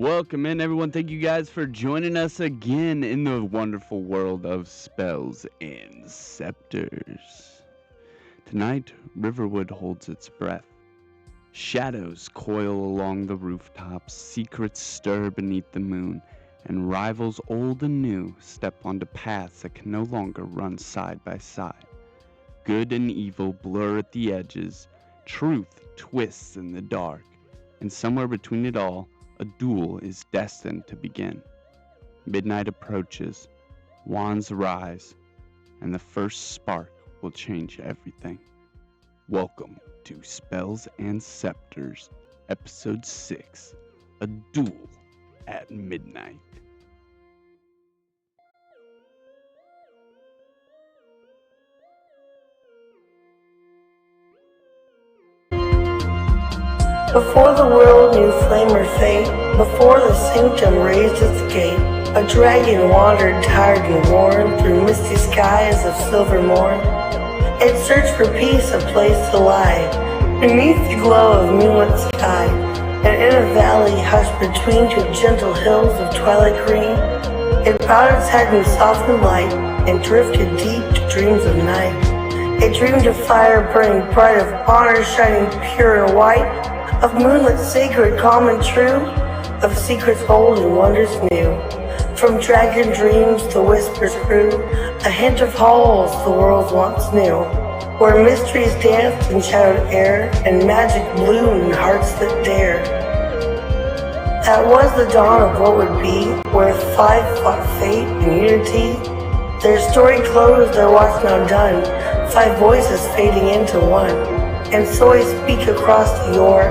Welcome in, everyone. Thank you guys for joining us again in the wonderful world of spells and scepters. Tonight, Riverwood holds its breath. Shadows coil along the rooftops, secrets stir beneath the moon, and rivals old and new step onto paths that can no longer run side by side. Good and evil blur at the edges, truth twists in the dark, and somewhere between it all, a duel is destined to begin. Midnight approaches, wands rise, and the first spark will change everything. Welcome to Spells and Scepters, Episode 6, A Duel at Midnight. Before the world knew flame or fate, before the sanctum raised its gate, a dragon wandered tired and worn through misty skies of silver morn. It searched for peace, a place to lie, beneath the glow of moonlit sky, and in a valley hushed between two gentle hills of twilight green, it bowed its head in softened light and drifted deep to dreams of night. It dreamed of fire burning bright, of honor shining pure and white, of moonlit sacred, calm and true, of secrets old and wonders new. From dragon dreams to whispers grew, a hint of halls the world once knew, where mysteries danced in shadowed air, and magic bloomed in hearts that dared. That was the dawn of what would be, where five fought fate and unity. Their story closed, their watch now done, five voices fading into one. And so I speak across the yore,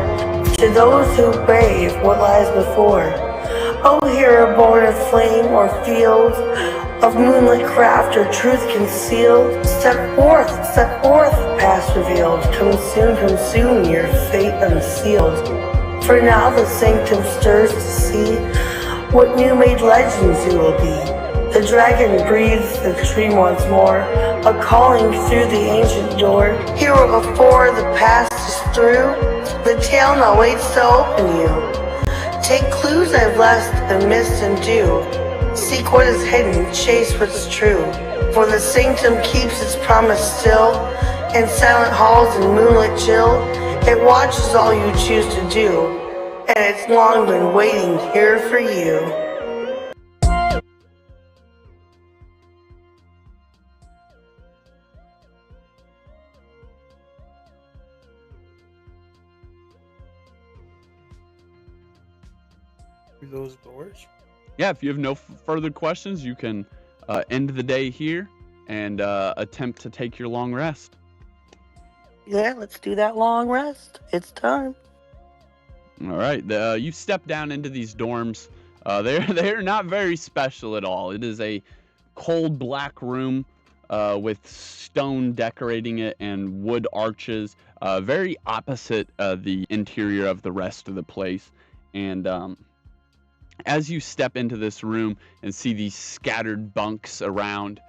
to those who brave what lies before. Oh, hero born of flame or field, of moonlit craft or truth concealed, step forth, past revealed. Come soon, your fate unsealed. For now the sanctum stirs to see what new-made legends you will be. The dragon breathes the dream once more, a calling through the ancient door. Hero before the past is through, the tale now waits to open you. Take clues I've left and missed and do. Seek what is hidden, chase what's true. For the sanctum keeps its promise still. In silent halls and moonlit chill, it watches all you choose to do. And it's long been waiting here for you. Those doors. Yeah, if you have no further questions, you can end the day here and attempt to take your long rest. Yeah, let's do that long rest. It's time. All right, you step down into these dorms. They're not very special at all. It is a cold black room with stone decorating it and wood arches, very opposite the interior of the rest of the place. And as you step into this room and see these scattered bunks around,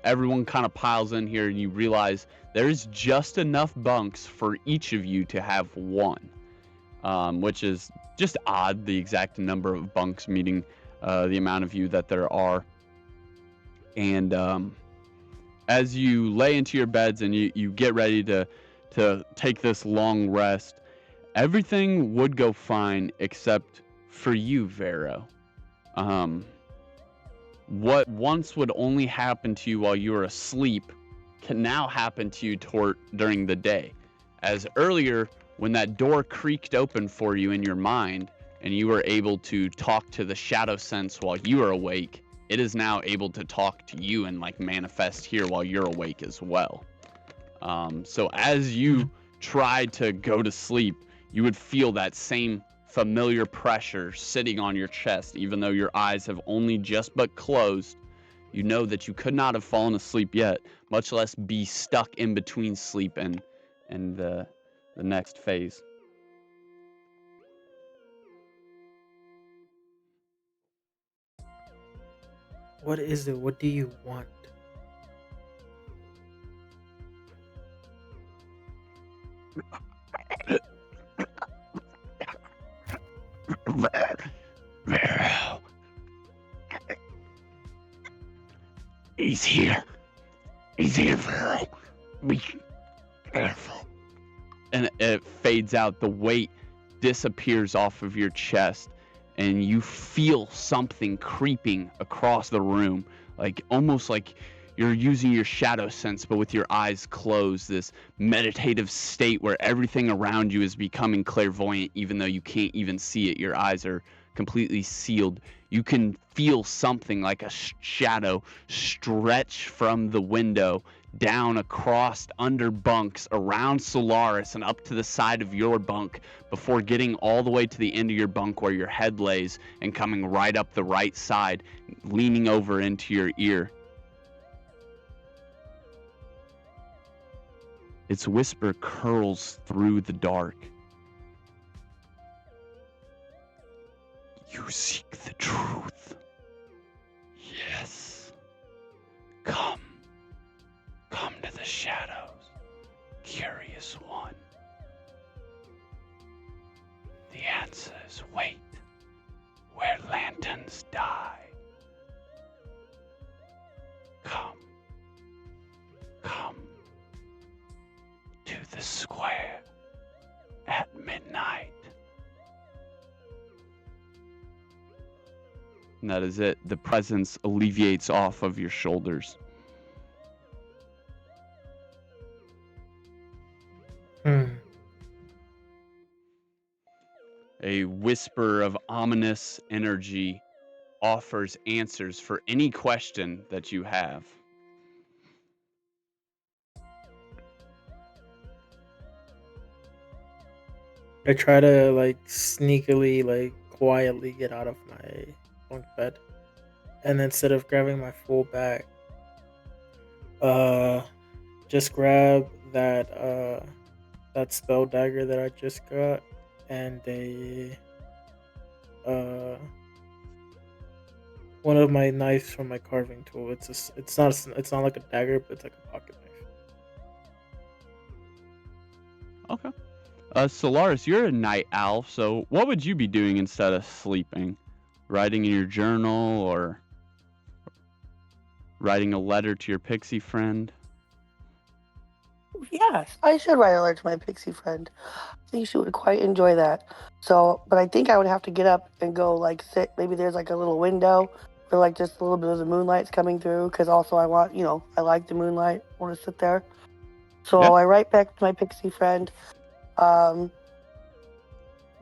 everyone kind of piles in here, and you realize there's just enough bunks for each of you to have one, which is just odd, the exact number of bunks meeting the amount of you that there are. And as you lay into your beds and you get ready to take this long rest, everything would go fine except for you, Vero. What once would only happen to you while you were asleep can now happen to you during the day. As earlier, when that door creaked open for you in your mind and you were able to talk to the shadow sense while you were awake, it is now able to talk to you and like manifest here while you're awake as well. So as you tried to go to sleep, you would feel that same familiar pressure sitting on your chest, even though your eyes have only just but closed. You know that you could not have fallen asleep yet, much less be stuck in between sleep and the next phase. What is it? What do you want? He's here. He's here, Pharaoh. Be careful. And it fades out. The weight disappears off of your chest, and you feel something creeping across the room, like almost like you're using your shadow sense, but with your eyes closed, this meditative state where everything around you is becoming clairvoyant, even though you can't even see it. Your eyes are completely sealed. You can feel something like a shadow stretch from the window down across under bunks around Solaris and up to the side of your bunk before getting all the way to the end of your bunk where your head lays and coming right up the right side, leaning over into your ear. Its whisper curls through the dark. You seek the truth. Yes. Come. Come to the shadows, curious one. The answer is wait, where lanterns die. Come. Come to the square at midnight. And that is it. The presence alleviates off of your shoulders. A whisper of ominous energy offers answers for any question that you have. I try to like sneakily, like quietly get out of my bunk bed, and instead of grabbing my full bag, just grab that spell dagger that I just got, and one of my knives from my carving tool. It's not like a dagger, but it's like a pocket knife. Okay. Solaris, you're a night owl, so what would you be doing instead of sleeping? Writing in your journal or writing a letter to your pixie friend? Yes, I should write a letter to my pixie friend. I think she would quite enjoy that. So, but I think I would have to get up and go like sit. Maybe there's like a little window where like just a little bit of the moonlight's coming through. Because also I want, I like the moonlight. I want to sit there. So Yeah. I write back to my pixie friend.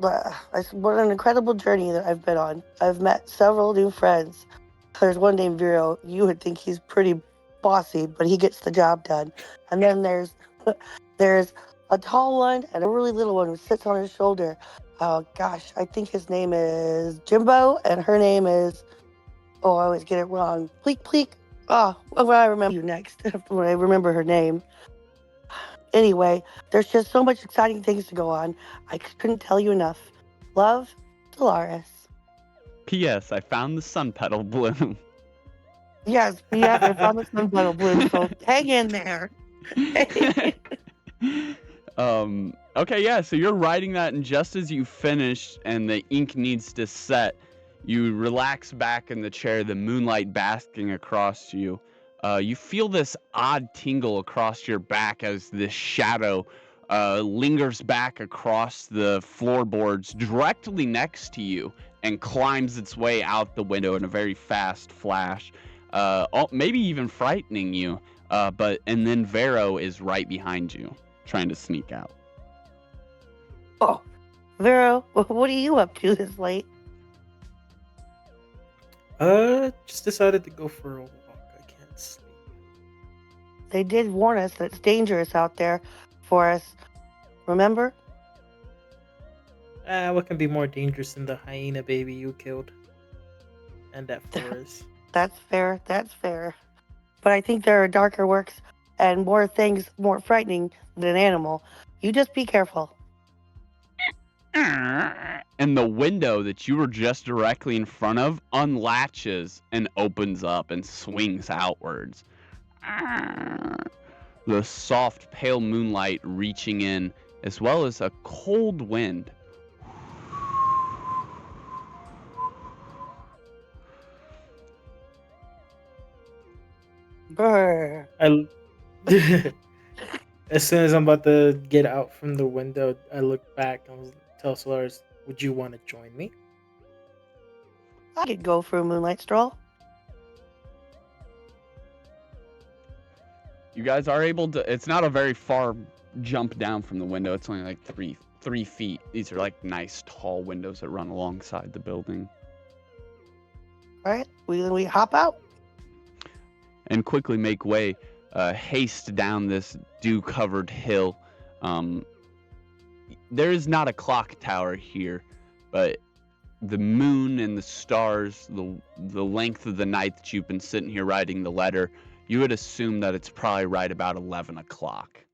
But what an incredible journey that I've been on. I've met several new friends. There's one named Vero. You would think he's pretty bossy, but he gets the job done. And then there's a tall one and a really little one who sits on his shoulder. Oh gosh, I think his name is Jimbo, and her name is, oh, I always get it wrong. Pleek Pleek. Oh, well, I remember you next when I remember her name. Anyway, there's just so much exciting things to go on. I couldn't tell you enough. Love, Dolores. P.S. I found the sun petal bloom. Yes, I found the sun petal bloom, so hang in there. Okay, yeah, so you're writing that, and just as you finish and the ink needs to set, you relax back in the chair, the moonlight basking across you. You feel this odd tingle across your back as this shadow lingers back across the floorboards directly next to you and climbs its way out the window in a very fast flash, maybe even frightening you. And then Vero is right behind you, trying to sneak out. Oh, Vero, what are you up to this late? Just decided to go for a walk. I can't sleep. They did warn us that it's dangerous out there for us. Remember? What can be more dangerous than the hyena baby you killed? And that forest. That's fair. But I think there are darker works and more things more frightening than an animal. You just be careful. And the window that you were just directly in front of unlatches and opens up and swings outwards. The soft, pale moonlight reaching in, as well as a cold wind. Brr. I as soon as I'm about to get out from the window, I look back and tell Solaris, "Would you want to join me?" I could go for a moonlight stroll. You guys are able to. It's not a very far jump down from the window. It's only like three feet. These are like nice tall windows that run alongside the building. All right, we hop out. And quickly make way, haste down this dew-covered hill. There is not a clock tower here, but the moon and the stars, the length of the night that you've been sitting here writing the letter, you would assume that it's probably right about 11 o'clock.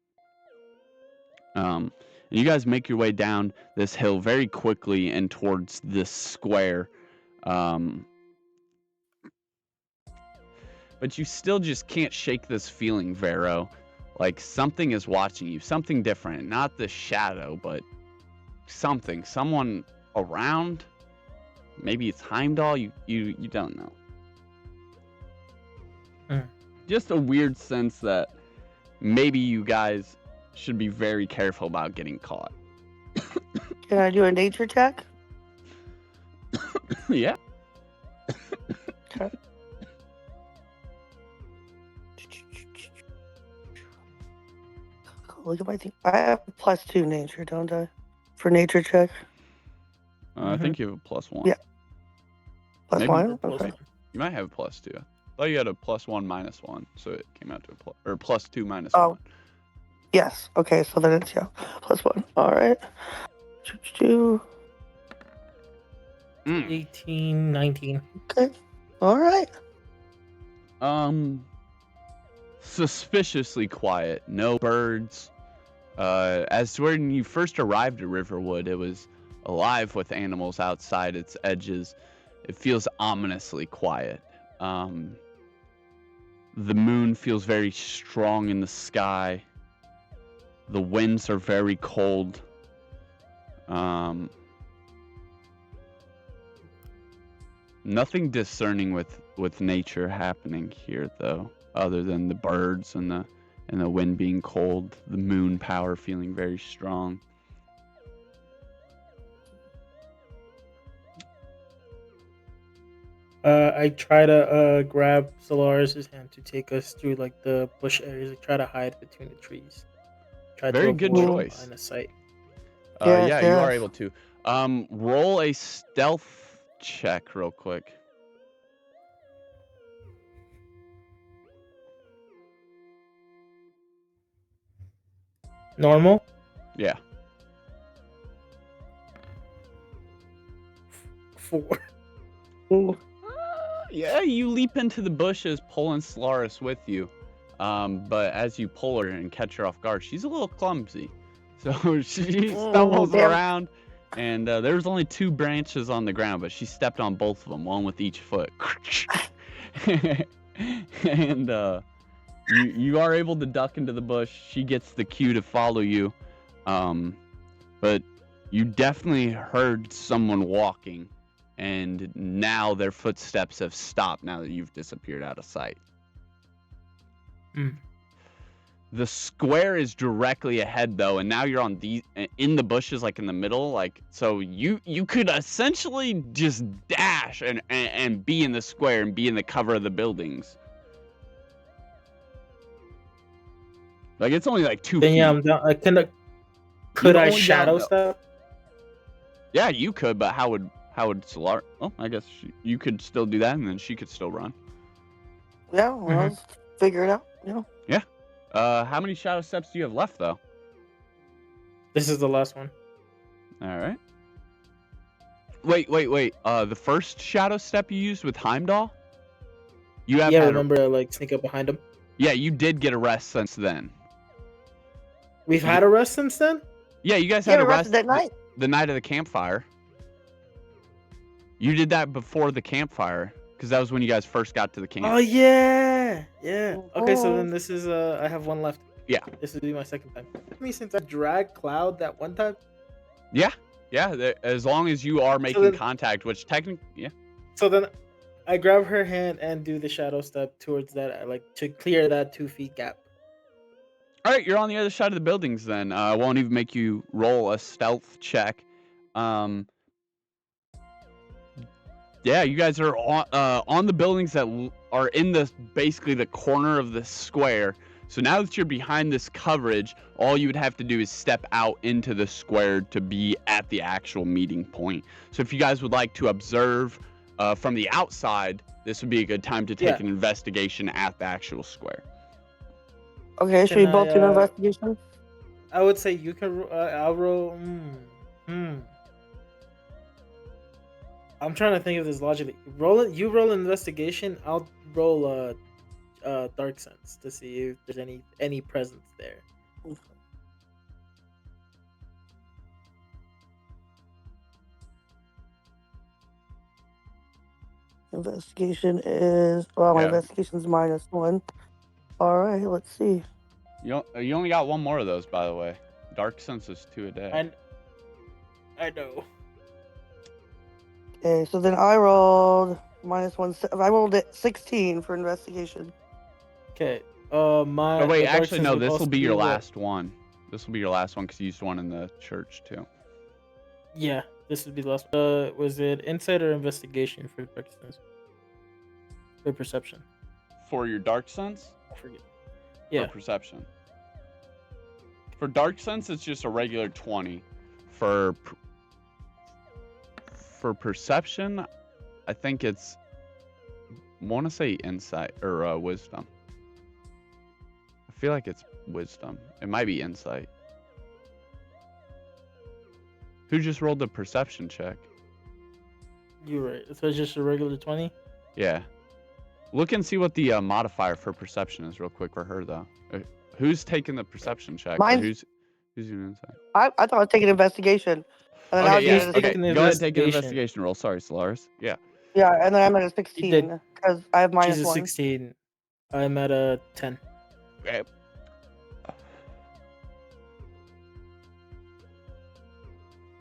And you guys make your way down this hill very quickly and towards this square. But you still just can't shake this feeling, Vero. Like something is watching you, something different. Not the shadow, but something. Someone around. Maybe it's Heimdall. You don't know. Just a weird sense that maybe you guys should be very careful about getting caught. Can I do a nature check? Yeah. Okay. Look at my thing. I have +2 nature, don't I? For nature check. I think you have a +1. Yeah. Plus Maybe one? plus Okay. one. You might have a +2. I thought you had a +1 -1, so it came out to or +2 -1. Oh. Yes. Okay, so then it's, yeah, +1. All right. 18, 19. Okay. All right. Suspiciously quiet. No birds. As when you first arrived at Riverwood, it was alive with animals outside its edges. It feels ominously quiet. The moon feels very strong in the sky. The winds are very cold. Nothing discerning with nature happening here, though, other than the birds and the wind being cold, the moon power feeling very strong. I try to grab Solaris' hand to take us through like the bush areas. I try to hide between the trees. Try Very to good avoid choice. line of sight. Yeah, you are yes. able to. Roll a stealth check real quick. Normal? Yeah. 4. Ooh. Yeah, you leap into the bushes, pulling Solaris with you. But as you pull her and catch her off guard, she's a little clumsy. So she stumbles damn. around, and there's only 2 branches on the ground, but she stepped on both of them, one with each foot. And you are able to duck into the bush. She gets the cue to follow you. But you definitely heard someone walking, and now their footsteps have stopped now that you've disappeared out of sight. The square is directly ahead, though, and now you're in the bushes, like in the middle, like so you could essentially just dash and be in the square and be in the cover of the buildings. Like it's only like 2 Then feet. yeah, I'm down. Could I only shadow down, step? Yeah, you could, but how would Solar? Oh, I guess you could still do that, and then she could still run. Yeah, well, let's figure it out. You know. Yeah. How many shadow steps do you have left, though? This is the last one. All right. Wait. The first shadow step you used with Heimdall? You have Yeah, remember to like sneak up behind him? Yeah, you did get a rest since then. We've had a rest since then? Yeah, you guys Yeah, had a we rest rested that night. the night of the campfire. You did that before the campfire, because that was when you guys first got to the camp. Oh yeah. Okay, so then this is I have one left. Yeah. This will be my second time. Since I dragged Cloud that one time. Yeah. As long as you are making contact, which technically, yeah. So then I grab her hand and do the shadow step towards that, like to clear that 2 feet gap. All right, you're on the other side of the buildings then. I won't even make you roll a stealth check. Yeah, you guys are on the buildings that are in basically the corner of the square. So now that you're behind this coverage, all you would have to do is step out into the square to be at the actual meeting point. So if you guys would like to observe from the outside, this would be a good time to take an investigation at the actual square. Okay, should we both do an investigation? I would say you can. I'll roll. I'm trying to think of this logically. You roll an investigation. I'll roll dark sense to see if there's any presence there. Investigation is my investigation's -1. All right, let's see. You only got one more of those, by the way. Dark sense is 2 a day. I know. Okay, so then I rolled -1. I rolled it 16 for investigation. Okay. Oh wait, actually no. This will be your last one. This will be your last one because you used one in the church too. Yeah, this would be the last. Was it insight or investigation for dark sense? For perception. For your dark sense? I forget. Yeah. For perception. For dark sense, it's just a regular 20. For perception, I think it's. I want to say insight or wisdom. I feel like it's wisdom. It might be insight. Who just rolled the perception check? You're right. So it's just a regular 20? Yeah. Look and see what the modifier for perception is real quick for her, though. Who's taking the perception check? Who's doing insight? I thought I was taking investigation. And then okay, go ahead and take an investigation roll. Sorry, Solaris. Yeah. Yeah, and then I'm at a 16 because I have -1. She's a 16. I'm at a 10. Okay.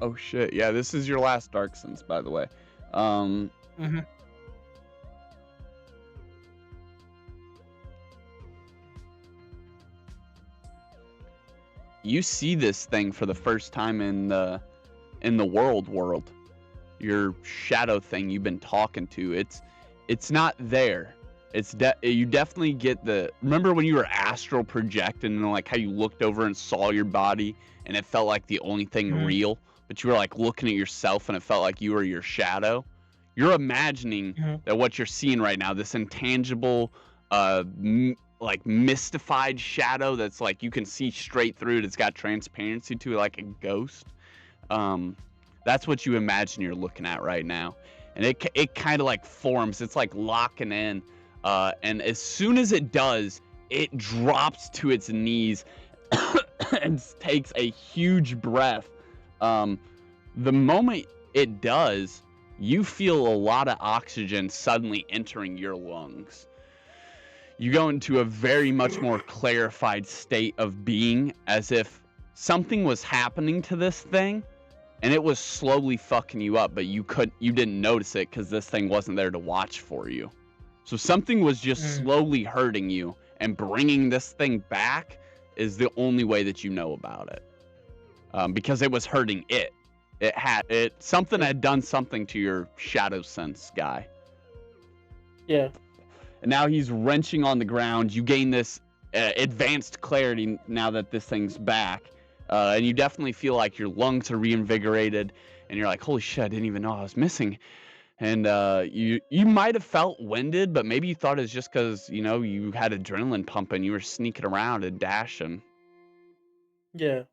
Oh shit! Yeah, this is your last dark sense, by the way. You see this thing for the first time in the world. Your shadow thing you've been talking to. It's not there. You definitely get remember when you were astral projecting and like how you looked over and saw your body and it felt like the only thing real, but you were like looking at yourself and it felt like you were your shadow. You're imagining that what you're seeing right now, this intangible, like mystified shadow that's like you can see straight through it. It's got transparency to it, like a ghost. That's what you imagine you're looking at right now, and it kind of like forms. It's like locking in, and as soon as it does, it drops to its knees and takes a huge breath. The moment it does, you feel a lot of oxygen suddenly entering your lungs. You go into a very much more clarified state of being, as if something was happening to this thing and it was slowly fucking you up, but you didn't notice it because this thing wasn't there to watch for you. So something was just slowly hurting you, and bringing this thing back is the only way that you know about it, because it was hurting it. Something had done something to your shadow sense guy. Yeah. And now he's wrenching on the ground. You gain this advanced clarity now that this thing's back. And you definitely feel like your lungs are reinvigorated. And you're like, holy shit, I didn't even know I was missing. And you might have felt winded, but maybe you thought it's just because, you had adrenaline pumping. You were sneaking around and dashing. Yeah.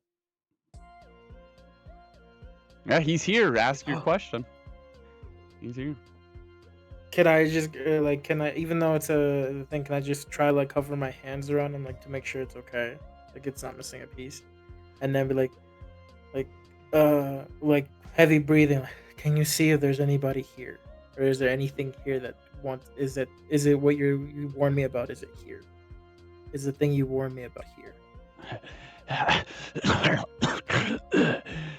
Yeah, he's here. Ask your question. He's here. Can I just even though it's a thing, can I just try like cover my hands around him like to make sure it's okay, like it's not missing a piece, and then be like heavy breathing. Like, can you see if there's anybody here, or is there anything here that wants? Is it what you warned me about? Is it here? Is the thing you warned me about here?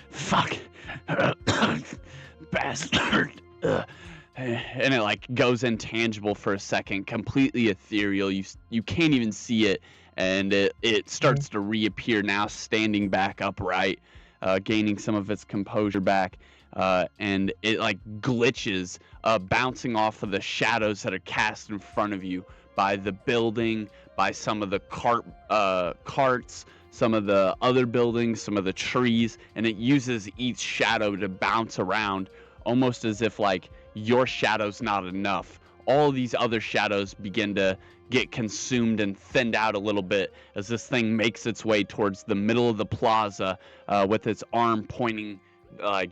Fuck. Bastard. and it like goes intangible for a second, completely ethereal. You can't even see it, and it starts to reappear now, standing back upright, gaining some of its composure back, and it like glitches, bouncing off of the shadows that are cast in front of you by the building, by some of the carts, some of the other buildings, some of the trees, and it uses each shadow to bounce around, almost as if like your shadow's not enough. All these other shadows begin to get consumed and thinned out a little bit as this thing makes its way towards the middle of the plaza, with its arm pointing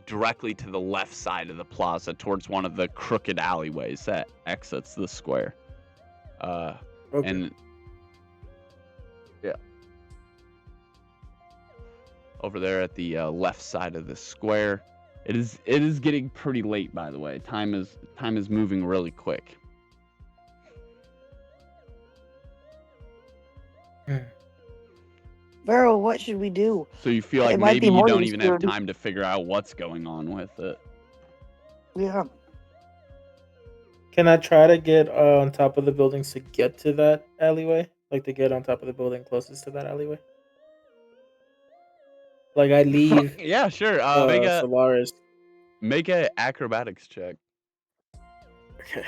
directly to the left side of the plaza towards one of the crooked alleyways that exits the square. Okay. And yeah, over there at the left side of the square. It is getting pretty late, by the way. Time is moving really quick. Vero, what should we do? So you feel like It might maybe be you don't morning even have soon. time to figure out what's going on with it. Yeah. Can I try to get on top of the buildings to get to that alleyway? Like to get on top of the building closest to that alleyway? Like I leave Yeah, sure. Solaris. Make a acrobatics check. Okay.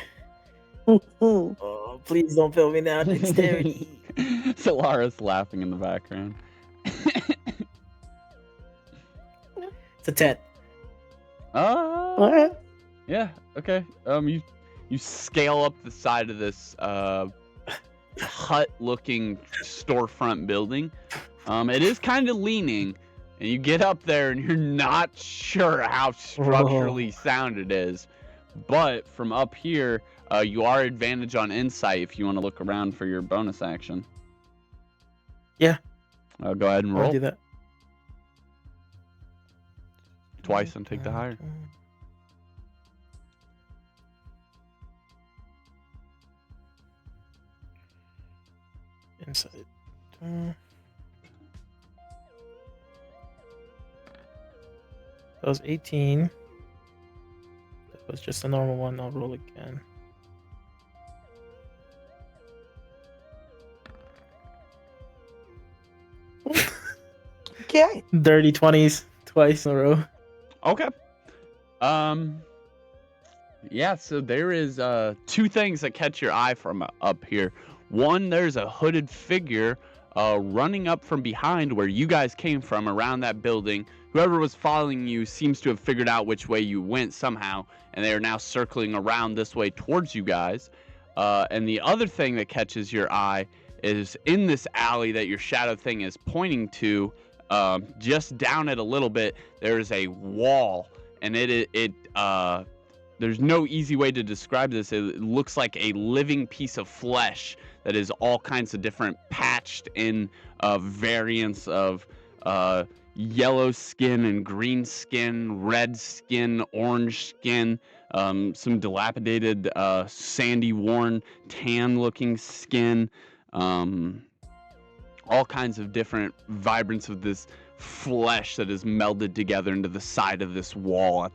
Hmm. Oh, please don't film me now. Dexterity. Solaris laughing in the background. It's a 10. Alright. Yeah. Okay. You scale up the side of this hut-looking storefront building. It is kind of leaning, and you get up there, and you're not sure how structurally sound it is. But from up here, you are advantage on insight if you want to look around for your bonus action. Yeah. Go ahead and I'll roll do that. twice and take the higher. Insight. That was 18. That was just a normal one. I'll roll again. Okay. Dirty 20s twice in a row. Okay. Yeah, so there is two things that catch your eye from up here. One, there's a hooded figure running up from behind where you guys came from, around that building. Whoever was following you seems to have figured out which way you went somehow, and they are now circling around this way towards you guys. And the other thing that catches your eye is in this alley that your shadow thing is pointing to, just down it a little bit, there's a wall, and there's no easy way to describe this. It looks like a living piece of flesh that is all kinds of different patched in variants of yellow skin and green skin, red skin, orange skin, some dilapidated, sandy, worn, tan-looking skin, all kinds of different vibrance of this flesh that is melded together into the side of this wall.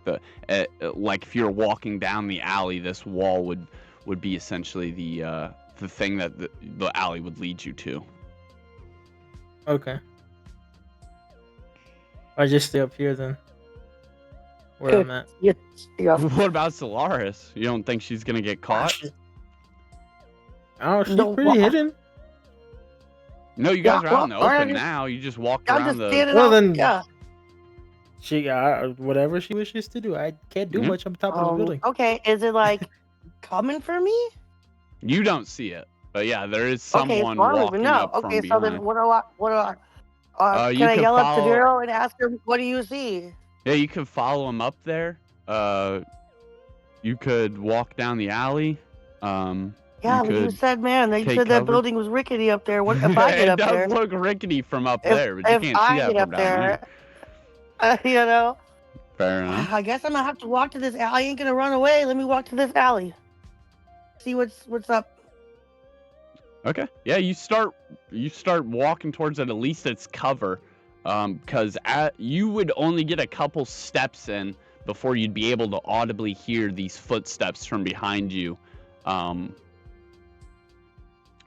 Like if you're walking down the alley, this wall would be essentially the thing that the alley would lead you to. Okay. I just stay up here then. Where I'm at. Yeah. What about Solaris? You don't think she's gonna get caught? Oh, she's No, pretty hidden. No, you guys Yeah, are out in the well, open I'm now. You just walked I'm around just the. standing Well, up. then- Yeah. She whatever she wishes to do. I can't do Mhm. much on top of the building. Okay. Is it like coming for me? You don't see it, but yeah, there is Okay, someone so I don't even walking know. up Okay, from so behind. then what do I? You Can I could yell up to follow- Daryl and ask him, what do you see? Yeah, you could follow him up there. You could walk down the alley. Yeah, but you could said, man, they take said that cover. building was rickety up there. What if I get It up does there? look rickety from up If, there, but you if can't see I that get from up down there. there, you know, Fair enough. I guess I'm gonna have to walk to this alley. I ain't gonna run away. Let me walk to this alley. See what's up. Okay. Yeah, you start walking towards it. At least it's cover, because you would only get a couple steps in before you'd be able to audibly hear these footsteps from behind you.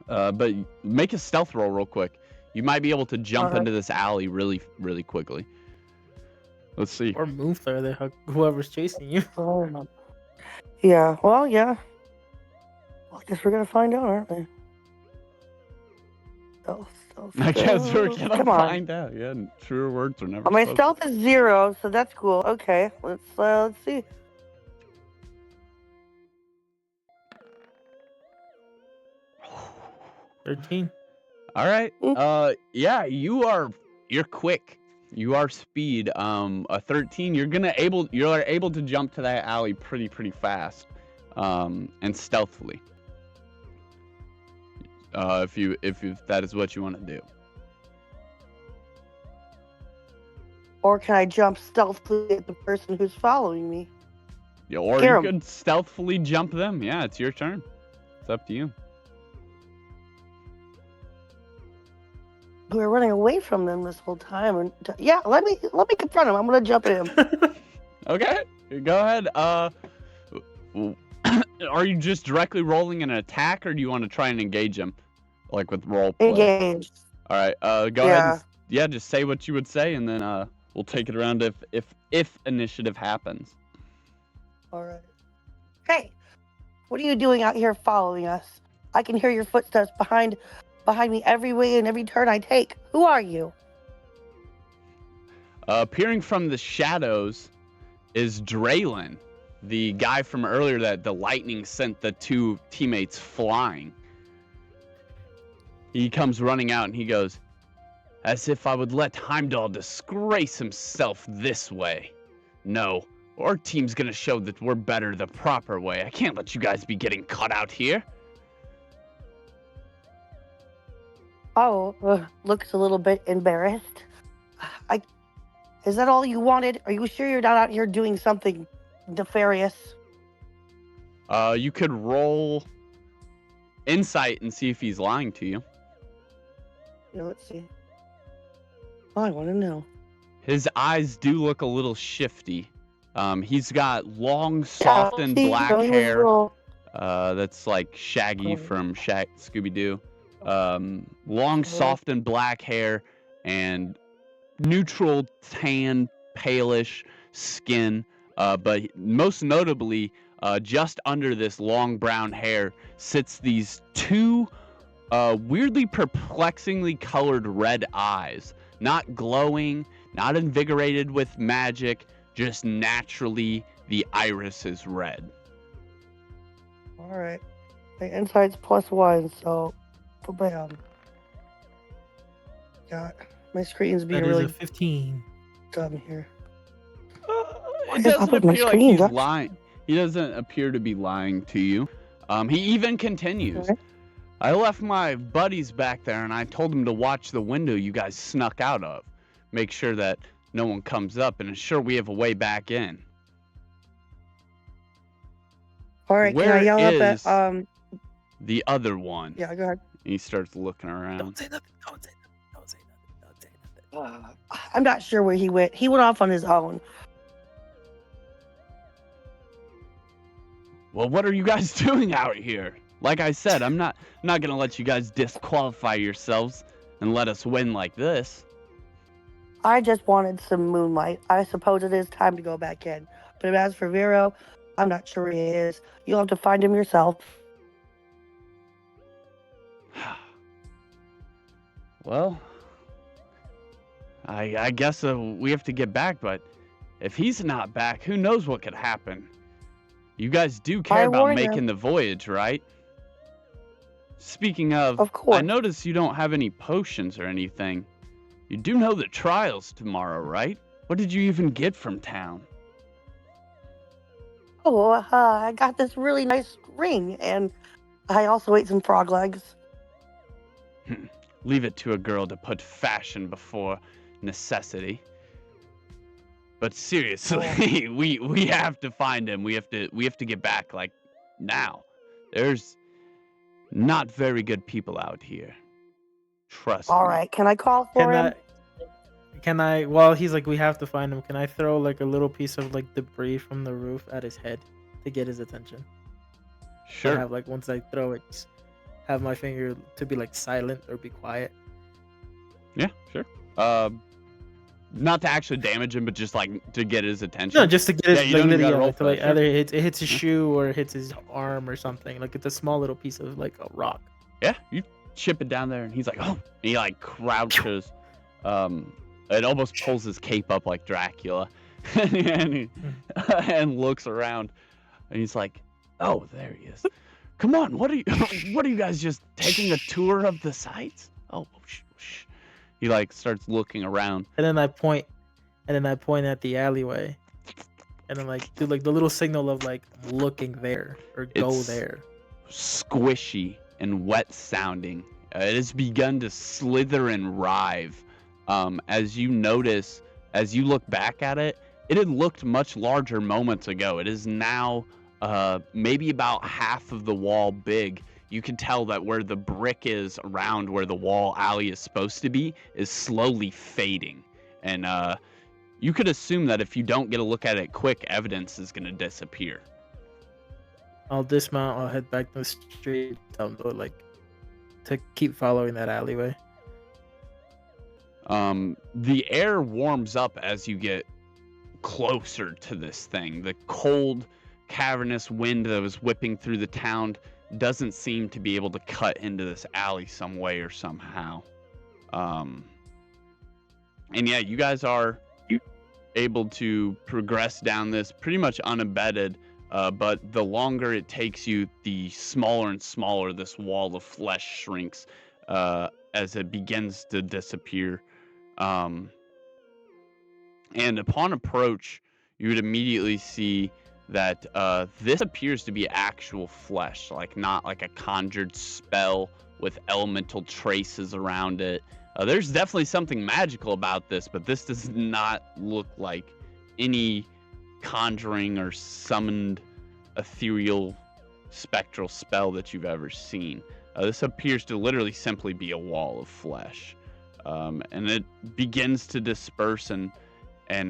But make a stealth roll real quick. You might be able to jump Alright. into this alley really, really quickly. Let's see. Or move further, whoever's chasing you. Oh, yeah. Well, yeah. Well, I guess we're gonna find out, aren't we? I guess we're Stealth. gonna Come on. find out. Yeah, truer words are never My spoken. stealth is 0, so that's cool. Okay, let's see. $13. All right. Yeah, you're quick. You are speed. A 13. You're able to jump to that alley pretty fast, and stealthily. If that is what you want to do. Or can I jump stealthily at the person who's following me? Yeah, or Scare you 'em. could stealthily jump them. Yeah, it's your turn. It's up to you. We were running away from them this whole time, and yeah, let me confront him. I'm gonna jump at him. Okay, go ahead. Are you just directly rolling an attack, or do you want to try and engage him, like with role play? Engage. All right. Go ahead. And, just say what you would say, and then we'll take it around if initiative happens. All right. Hey, what are you doing out here following us? I can hear your footsteps behind me every way and every turn I take. Who are you? Appearing from the shadows is Draylin, the guy from earlier that the lightning sent the two teammates flying. He comes running out and he goes, "As if I would let Heimdall disgrace himself this way. No, our team's gonna show that we're better the proper way. I can't let you guys be getting caught out here." Oh, looks a little bit embarrassed. Is that all you wanted? Are you sure you're not out here doing something nefarious? You could roll insight and see if he's lying to you. Yeah, let's see. I want to know. His eyes do look a little shifty. He's got long, soft, and black hair. That's like Shaggy from Scooby-Doo. Long, soft, and black hair, and neutral tan, palish skin. But most notably, just under this long brown hair sits these two weirdly perplexingly colored red eyes. Not glowing, not invigorated with magic, just naturally the iris is red. All right. My insight's +1, so bam. God, my screen's being That is really a 15. dumb here. It doesn't up my appear like screen, he's Josh? lying. He doesn't appear to be lying to you. He even continues. Okay. I left my buddies back there and I told them to watch the window you guys snuck out of. Make sure that no one comes up and ensure we have a way back in. All right, Where can I yell up is at the other one? Yeah, go ahead. And he starts looking around. Don't say nothing. Don't say nothing. Don't say nothing. Don't say nothing. I'm not sure where he went. He went off on his own. Well, what are you guys doing out here? Like I said, I'm not gonna let you guys disqualify yourselves and let us win like this. I just wanted some moonlight. I suppose it is time to go back in. But as for Vero, I'm not sure where he is. You'll have to find him yourself. Well, I guess we have to get back, but if he's not back, who knows what could happen? You guys do care about warned him. making the voyage, right? Speaking of course. I notice you don't have any potions or anything. You do know the trial's tomorrow, right? What did you even get from town? Oh, I got this really nice ring, and I also ate some frog legs. Leave it to a girl to put fashion before necessity. But seriously, we have to find him. We have to get back like now. There's not very good people out here. Trust me. All right, can I call for him? Can I? Well, he's like, we have to find him. Can I throw like a little piece of like debris from the roof at his head to get his attention? So I Sure. have like once I throw it, just have my finger to be like silent or be quiet. Yeah, sure. Not to actually damage him, but just like to get his attention. No, just to get Yeah, his you like don't even literally gotta roll to for like that. Sure. either it hits his Yeah. shoe or it hits his arm or something. Like it's a small little piece of like a rock. Yeah, you chip it down there, and he's like, oh, and he like crouches. It almost pulls his cape up like Dracula, and looks around, and he's like, oh, there he is. Come on, what are you guys just taking a tour of the sites? Oh, shh. He like starts looking around. And then I point at the alleyway. And then like do like the little signal of like looking there or go It's there. Squishy and wet sounding. It has begun to slither and writhe. As you notice, as you look back at it, it had looked much larger moments ago. It is now maybe about half of the wall big. You can tell that where the brick is around where the wall alley is supposed to be is slowly fading. And you could assume that if you don't get a look at it quick, evidence is going to disappear. I'll dismount, I'll head back to the street, tell them to keep following that alleyway. The air warms up as you get closer to this thing. The cold, cavernous wind that was whipping through the town doesn't seem to be able to cut into this alley some way or somehow. And yeah, you guys are able to progress down this pretty much unabated, but the longer it takes you, the smaller and smaller this wall of flesh shrinks as it begins to disappear. And upon approach, you would immediately see that this appears to be actual flesh, like not like a conjured spell with elemental traces around it. There's definitely something magical about this, but this does not look like any conjuring or summoned ethereal spectral spell that you've ever seen. This appears to literally simply be a wall of flesh. And it begins to disperse and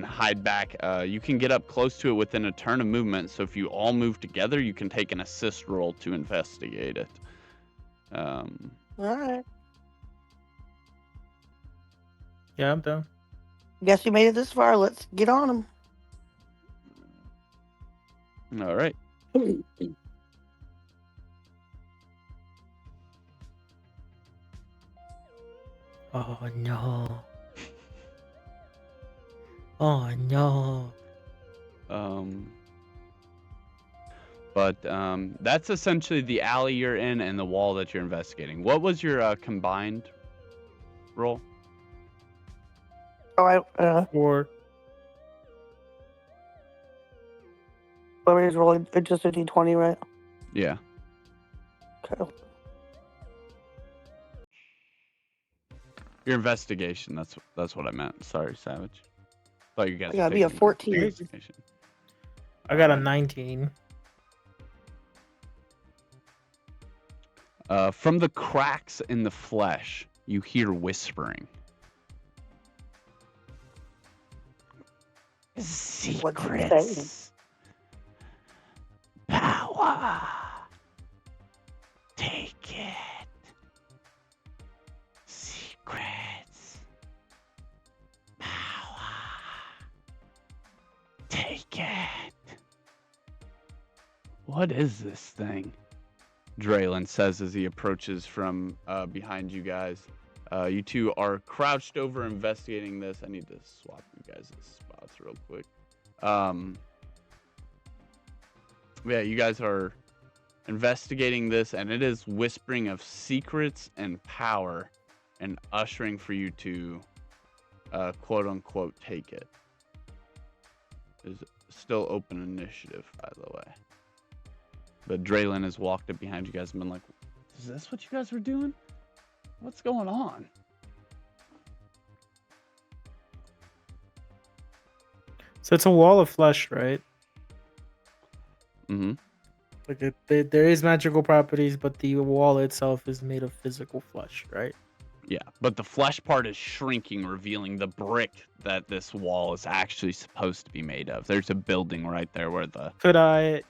hide back. You can get up close to it within a turn of movement, so if you all move together, you can take an assist roll to investigate it. All right. Yeah, I'm down. Guess you made it this far. Let's get on them. All right. Oh no. Oh no. But that's essentially the alley you're in and the wall that you're investigating. What was your combined roll? Oh, Or Whoever's rolling, it's just a d20, right? Yeah. Okay. Your investigation. That's what I meant. Sorry, Savage. Thought you guys. I gotta be a 14. Investigation. I got a 19. From the cracks in the flesh, you hear whispering. Secrets. Power. Take it. Secrets. Power. Take it. What is this thing? Draylon says as he approaches from behind you guys. You two are crouched over investigating this. I need to swap you guys' spots real quick. Yeah, you guys are investigating this, and it is whispering of secrets and power and ushering for you to quote unquote take it. Is still open initiative, by the way. But Draylon has walked up behind you guys and been like, is this what you guys were doing? What's going on? So it's a wall of flesh, right? Mm-hmm. Like there is magical properties, but the wall itself is made of physical flesh, right? Yeah, but the flesh part is shrinking, revealing the brick that this wall is actually supposed to be made of. There's a building right there where the... Could I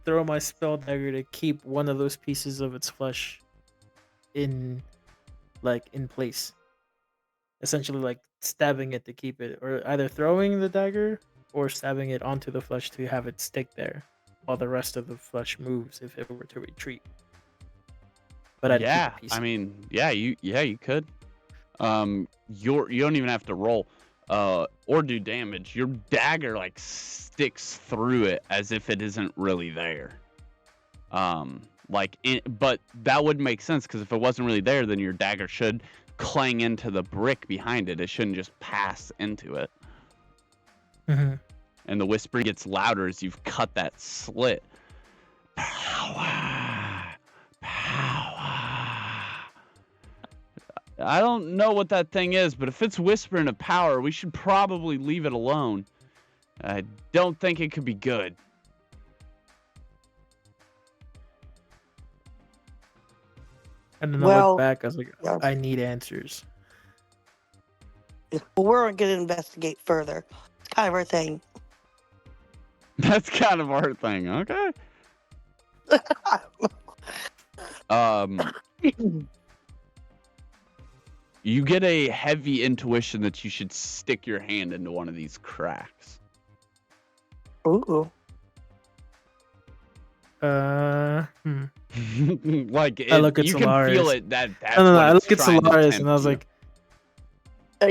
throw my spell dagger to keep one of those pieces of its flesh in in place? Essentially like stabbing it to keep it, or either throwing the dagger or stabbing it onto the flesh to have it stick there while the rest of the flesh moves if it were to retreat. But I'd keep a piece I of it. mean, you could. You don't even have to roll or do damage. Your dagger like sticks through it as if it isn't really there. But that would make sense, because if it wasn't really there, then your dagger should clang into the brick behind it. It shouldn't just pass into it. Mhm. And the whisper gets louder as you've cut that slit. Power. I don't know what that thing is, but if it's whispering of power, we should probably leave it alone. I don't think it could be good. And then I Well, look back, I was like, yeah. I need answers. Well, we're going to investigate further. It's kind of our thing. That's kind of our thing, okay? You get a heavy intuition that you should stick your hand into one of these cracks. Ooh. Like I look at you Solaris. can feel it. That's No, what I it's look at trying to Solaris and I tempt was you. like,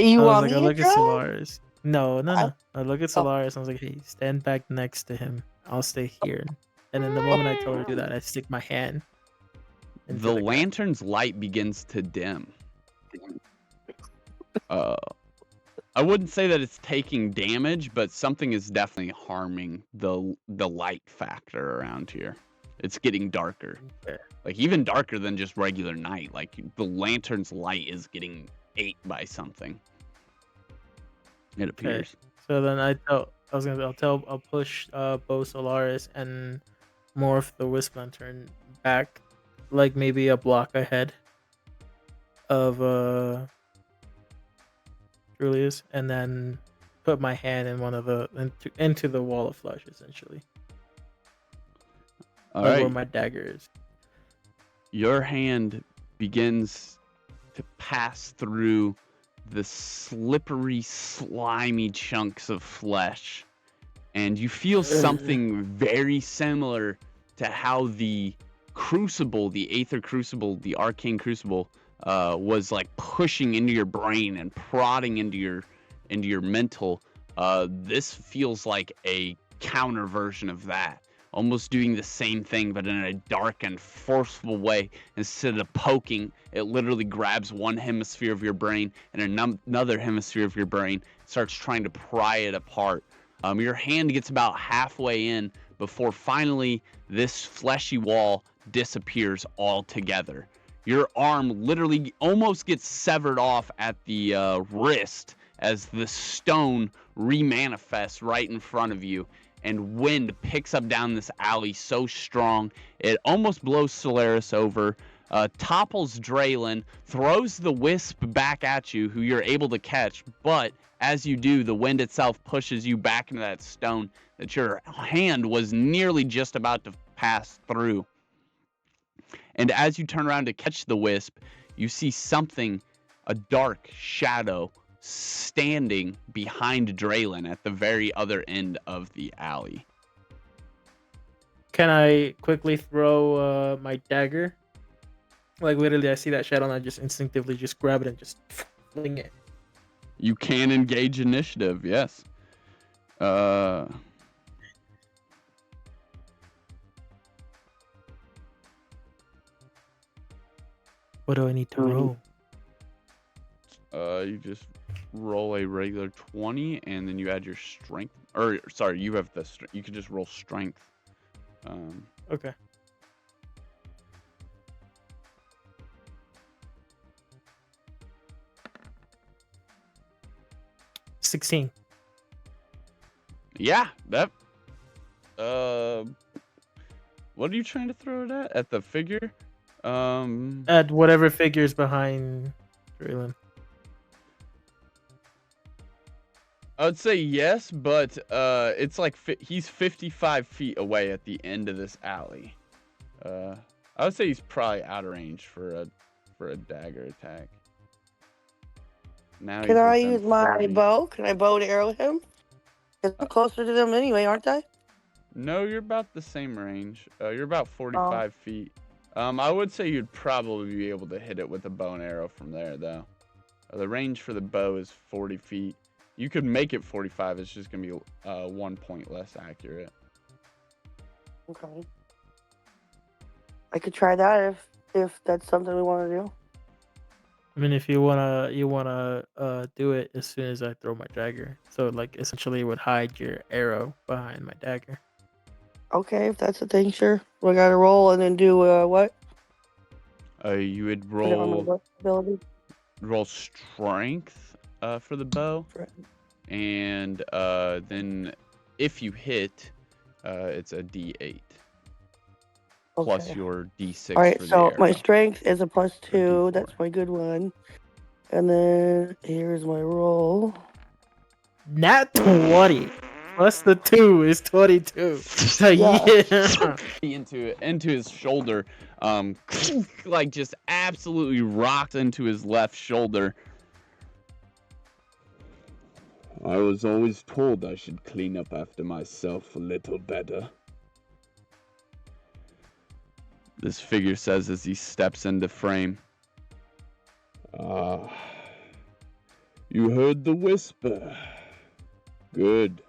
You I want me to look at try? Solaris. No. I- I look at Solaris and I was like, hey, stand back next to him. I'll stay here. And then the moment I told her to do that, I stick my hand into The crack. lantern's light begins to dim. I wouldn't say that it's taking damage, but something is definitely harming the light factor around here. It's getting darker. Okay. Like even darker than just regular night. Like the lantern's light is getting ate by something. It appears. So then I'll push both Solaris and morph the Wisp Lantern back, like maybe a block ahead of Julius, and then put my hand in one of the into the wall of flesh, essentially. All Where right. my dagger is. Your hand begins to pass through the slippery, slimy chunks of flesh, and you feel something very similar to how the crucible, the Aether Crucible, the Arcane Crucible, was like pushing into your brain and prodding into your mental. This feels like a counter version of that. Almost doing the same thing, but in a dark and forceful way. Instead of poking, it literally grabs one hemisphere of your brain and another hemisphere of your brain, starts trying to pry it apart. Your hand gets about halfway in before finally this fleshy wall disappears altogether. Your arm literally almost gets severed off at the wrist as the stone remanifests right in front of you. And wind picks up down this alley so strong, it almost blows Solaris over, topples Draylin, throws the wisp back at you, who you're able to catch, but as you do, the wind itself pushes you back into that stone that your hand was nearly just about to pass through. And as you turn around to catch the wisp, you see something, a dark shadow, standing behind Draylin at the very other end of the alley. Can I quickly throw my dagger? Like literally, I see that shadow and I just instinctively just grab it and just fling it. You can engage initiative, yes. What do I need to roll? You just roll a regular 20 and then you add your strength. Or sorry, you have the you can just roll strength. Okay. $16. Yeah, that. What are you trying to throw it at? At the figure? At whatever figures behind Draylen. I would say yes, but it's like he's 55 feet away at the end of this alley. I would say he's probably out of range for a dagger attack. Now Can he's I within use my 40. bow? Can I bow and arrow him? 'Cause I'm closer to them anyway, aren't I? No, you're about the same range. You're about 45 feet. I would say you'd probably be able to hit it with a bow and arrow from there, though. The range for the bow is 40 feet. You could make it 45. It's just gonna be 1 point less accurate. Okay. I could try that if that's something we want to do. I mean, if you wanna do it as soon as I throw my dagger, so like essentially it would hide your arrow behind my dagger. Okay, if that's the thing, sure. We gotta roll and then do what? You would Put it on my roll ability. strength for the bow, and then if you hit, it's a D8 plus Okay. your D6 All right, for the so arrow. my strength is a +2. D4. That's my good one. And then here's my roll. Nat 20 plus the 2 is 22. So yeah. into his shoulder, like just absolutely rocked into his left shoulder. I was always told I should clean up after myself a little better. This figure says as he steps into frame. Ah, you heard the whisper. Good.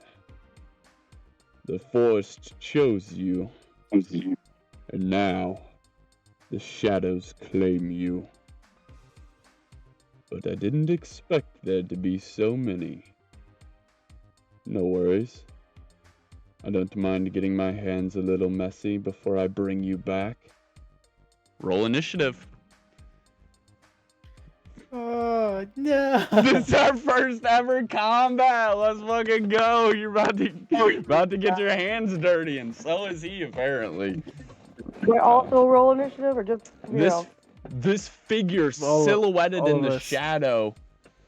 The forest chose you. And now, the shadows claim you. But I didn't expect there to be so many. No worries. I don't mind getting my hands a little messy before I bring you back. Roll initiative. Oh no. This is our first ever combat. Let's fucking go. You're about to get your hands dirty, and so is he apparently. Do I also roll initiative or just This figure silhouetted in the shadow,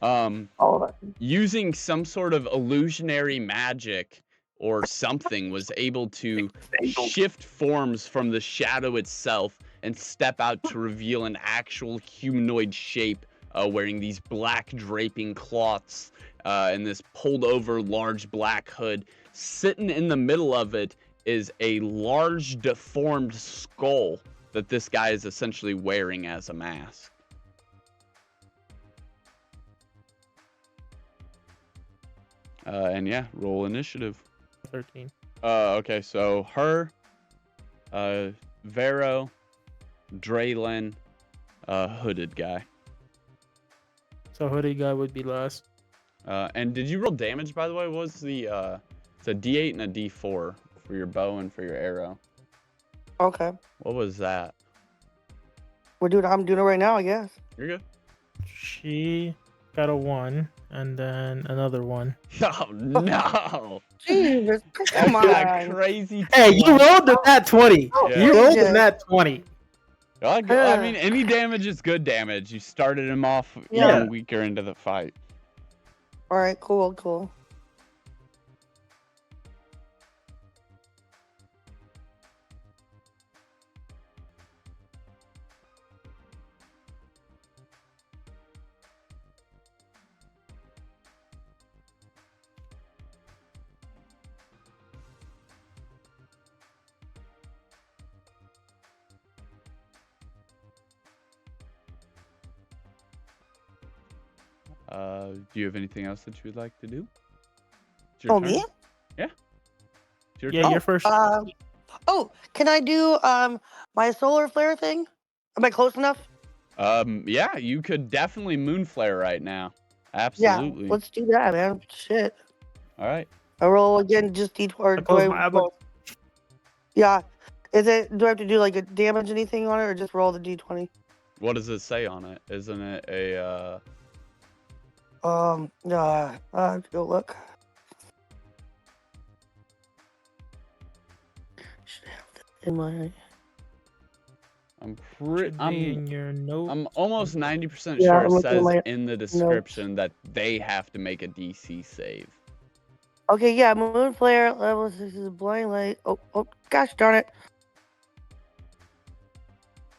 all of us? using some sort of illusionary magic or something, was able to shift forms from the shadow itself and step out to reveal an actual humanoid shape, wearing these black draping cloths and this pulled over large black hood. Sitting in the middle of it is a large deformed skull that this guy is essentially wearing as a mask. And yeah, roll initiative. 13. Okay, so her, Vero, Draylen, hooded guy. So hooded guy would be last. And did you roll damage, by the way? What was the it's a D8 and a D4 for your bow and for your arrow. Okay. What was that? I'm doing it right now, I guess. You're good. She got a 1 and then another 1. Oh no! Jesus, come That on. crazy. Hey, you rolled the nat 20. Yeah. You rolled the nat 20. I mean, any damage is good damage. You started him off Yeah. even weaker into the fight. All right, cool. Do you have anything else that you would like to do? It's Oh, your turn. me? Yeah. It's your Yeah, turn. you're first. Can I do my solar flare thing? Am I close enough? Yeah, you could definitely moonflare right now. Yeah, Absolutely. let's do that, man. Shit. All right. I roll again, just D4. I close my eyes. Yeah. Do I have to do like a damage anything on it or just roll the D20? What does it say on it? Isn't it a I have to go look. Should have that in my. Should be in your notes. I'm almost 90% Yeah, sure I'm it looking at says my in the notes. description that they have to make a DC save. Okay, yeah, moon flare level 6 is blind light. Oh, gosh darn it!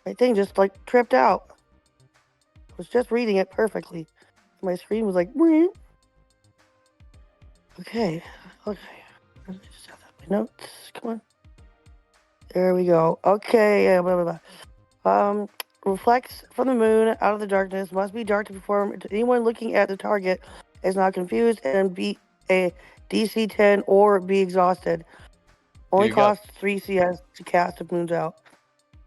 My thing just like tripped out. I was just reading it perfectly. My screen was like, "Meow." Okay. Let me just have that in my notes. Come on. There we go. Okay. Yeah, blah, blah, blah. Reflects from the moon out of the darkness. Must be dark to perform. Anyone looking at the target is not confused and be a DC 10 or be exhausted. Only You got costs 3 CS to cast if moon's out.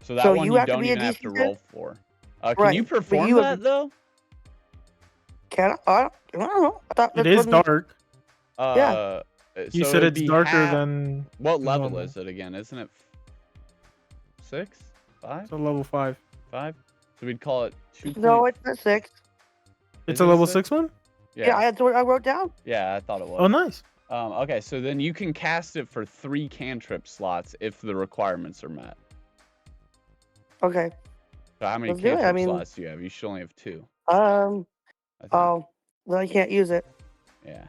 so that So one you you have to don't be a even have DC to 10? roll for. Can Right, you but perform you that though? Can I don't know. I thought It this is wasn't. dark. Yeah. You So said it'd it's be darker half. than What level normal. is it again? Isn't it 6, 5, It's a level 5. 5? So we'd call it 2. No, it's not 6. It's Is a it level 6? 6 one? Yeah, that's what I wrote down. Yeah, I thought it was. Oh, nice. Okay, so then you can cast it for 3 cantrip slots if the requirements are met. Okay. So how many Let's do it. I cantrip mean, slots do you have? You should only have 2. I think. Oh, then I can't use it. Yeah.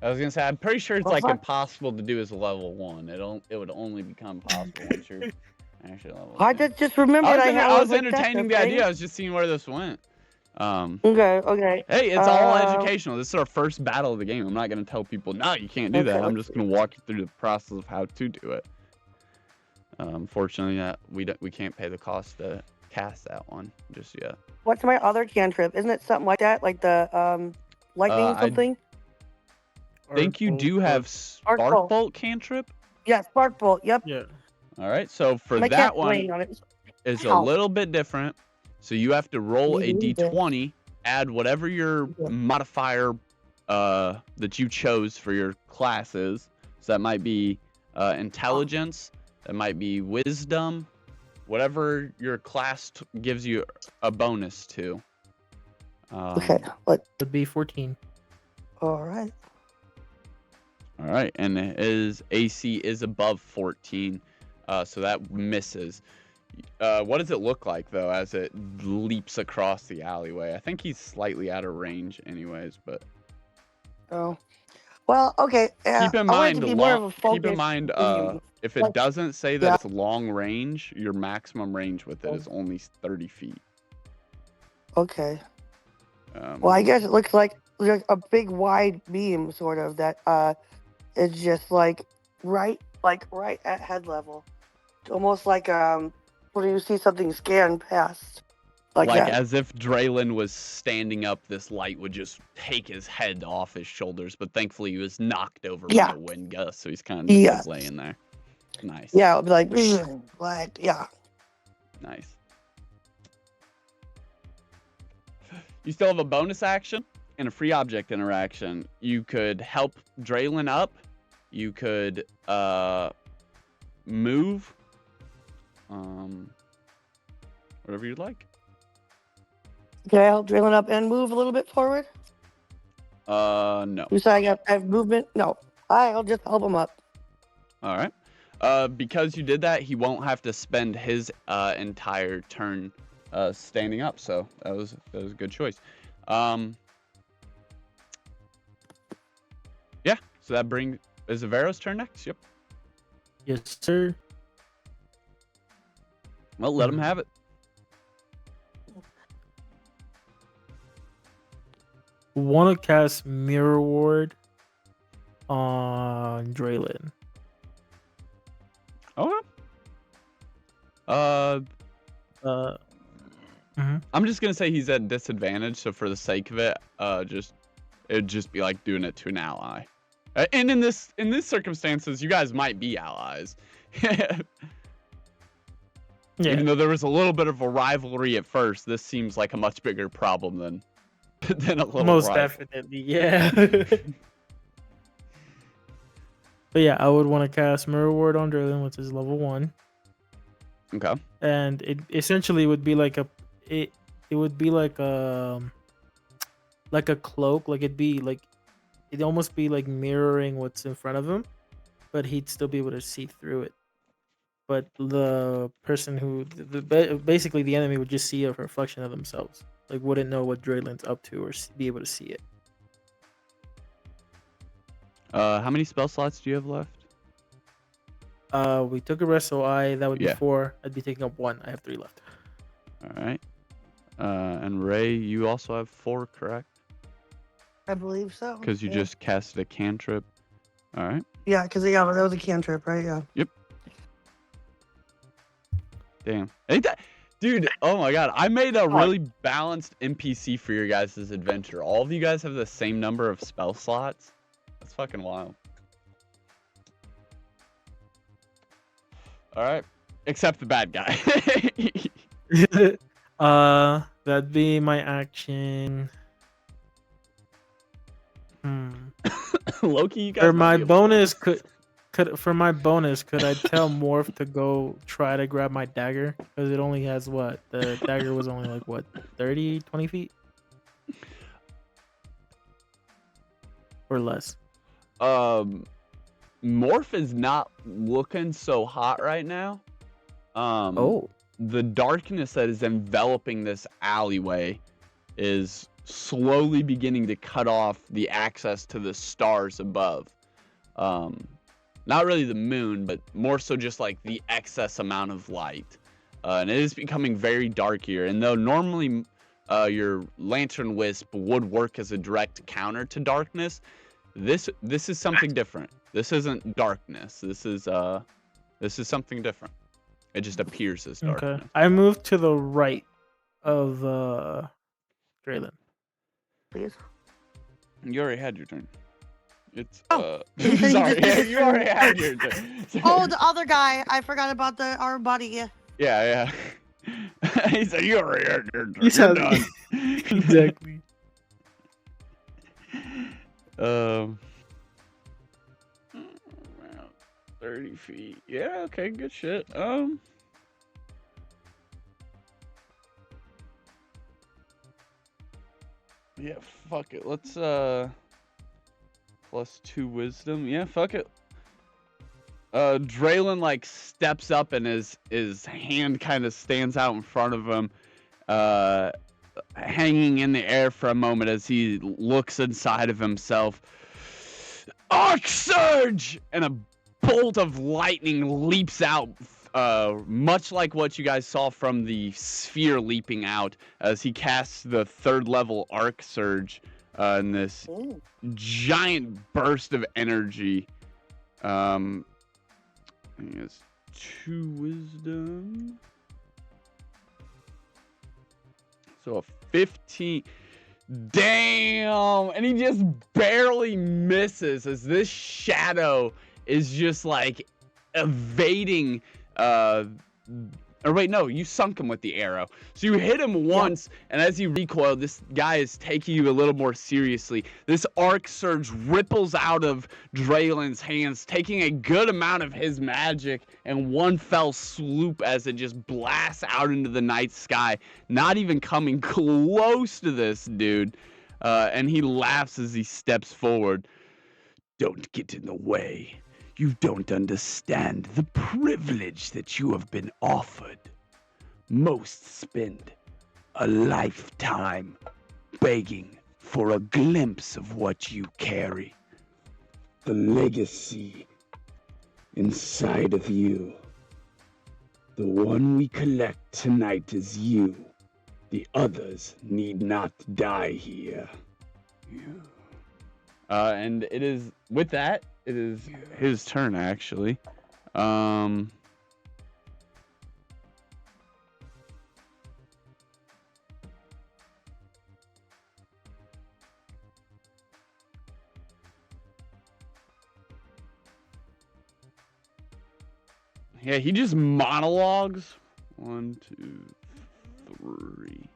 I was gonna say I'm pretty sure it's Well, like fuck. impossible to do as a level 1. It would only become possible once you're actually level 2. I just remembered I was like entertaining the idea. I was just seeing where this went. Okay. Hey, it's all educational. This is our first battle of the game. I'm not gonna tell people, no, you can't do Okay, that. I'm let's just gonna walk you through the process of how to do it. Fortunately, we can't pay the cost to cast that one just yet. What's my other cantrip? Isn't it something like that? Like the lightning something? I think you do have Spark Bolt cantrip. Yeah, Spark Bolt. Yep. Yeah. All right, so for I that can't one blame on it. is a little bit different. So you have to roll a Maybe d20, add whatever your modifier that you chose for your classes. So that might be intelligence, that might be wisdom, whatever your class gives you a bonus to. Okay. What? Would be 14. All right. All right, and his AC is above 14, so that misses. What does it look like though as it leaps across the alleyway? I think he's slightly out of range, anyways. But Oh. Well, okay. keep in I want it mind, to be more of a focus. keep in mind, if it doesn't say that it's long range, your maximum range with it is only 30 feet. Okay. Well, I guess it looks like a big wide beam, sort of, that is just like right at head level, almost like when you see something scan past, like that. as if Draylin was standing up, this light would just take his head off his shoulders. But thankfully, he was knocked over by a wind gust, so he's kind of just like laying there. Nice. Yeah, it'll be like yeah. Nice. You still have a bonus action and a free object interaction. You could help Draylin up. You could move. Whatever you'd like. Can I help Draylin up and move a little bit forward? No. You say I have movement? No. I'll just help him up. All right. Because you did that, he won't have to spend his entire turn standing up. So that was a good choice. Yeah. So that is Avero's turn next. Yep. Yes, sir. Well, let him have it. Want to cast Mirror Ward on Draylin. Okay. I'm just gonna say he's at disadvantage, so for the sake of it, it'd just be like doing it to an ally. And in this circumstances, you guys might be allies. Yeah. Even though there was a little bit of a rivalry at first, this seems like a much bigger problem than a little Most rival. definitely, yeah. But yeah, I would want to cast Mirror Ward on Draylin, which is level 1. Okay. And it essentially would be like it would be like a cloak, like it'd almost be like mirroring what's in front of him, but he'd still be able to see through it. but the person who basically the enemy would just see a reflection of themselves, like wouldn't know what Draylin's up to or be able to see it. How many spell slots do you have left? We took a rest, so that would be 4. I'd be taking up 1. I have 3 left. All right. And Ray, you also have 4, correct? I believe so. Because you just casted a cantrip. All right. Yeah, because that was a cantrip, right? Yeah. Yep. Damn. Ain't that... Dude, oh my god. I made a really balanced NPC for your guys' adventure. All of you guys have the same number of spell slots. That's fucking wild. All right. Except the bad guy. That'd be my action. Loki, you guys For my bonus, could I tell Morph to go try to grab my dagger? Because it only has what? The dagger was only like what, 30, 20 feet? Or less. Morph is not looking so hot right now. The darkness that is enveloping this alleyway is slowly beginning to cut off the access to the stars above. Not really the moon, but more so just like the excess amount of light. And it is becoming very dark here. And though normally your lantern wisp would work as a direct counter to darkness, this is something different. This isn't darkness. This is something different. It just appears as darkness. Okay. I moved to the right of Draylin. Please. You already had your turn. It's Oh. sorry, you already had your turn. Oh, the other guy. I forgot about our buddy. Yeah. He said you already had your turn. You're done. Exactly. Around 30 feet. Yeah, okay, good shit. Yeah, fuck it. Let's +2 wisdom. Yeah, fuck it. Draylin like steps up and his hand kind of stands out in front of him, hanging in the air for a moment as he looks inside of himself. Arc Surge! And a bolt of lightning leaps out, much like what you guys saw from the sphere leaping out as he casts the 3rd level Arc Surge in this giant burst of energy. He has 2 wisdom. So a 15. Damn! And he just barely misses as this shadow is just like evading. Or wait, no, you sunk him with the arrow. So you hit him once, and as you recoil, this guy is taking you a little more seriously. This Arc Surge ripples out of Draylin's hands, taking a good amount of his magic in one fell swoop as it just blasts out into the night sky, not even coming close to this dude. And he laughs as he steps forward. Don't get in the way. You don't understand the privilege that you have been offered. Most spend a lifetime begging for a glimpse of what you carry. The legacy inside of you. The one we collect tonight is you. The others need not die here. And it is, with that, it is his turn, actually. Yeah, he just monologues. 1, 2, 3.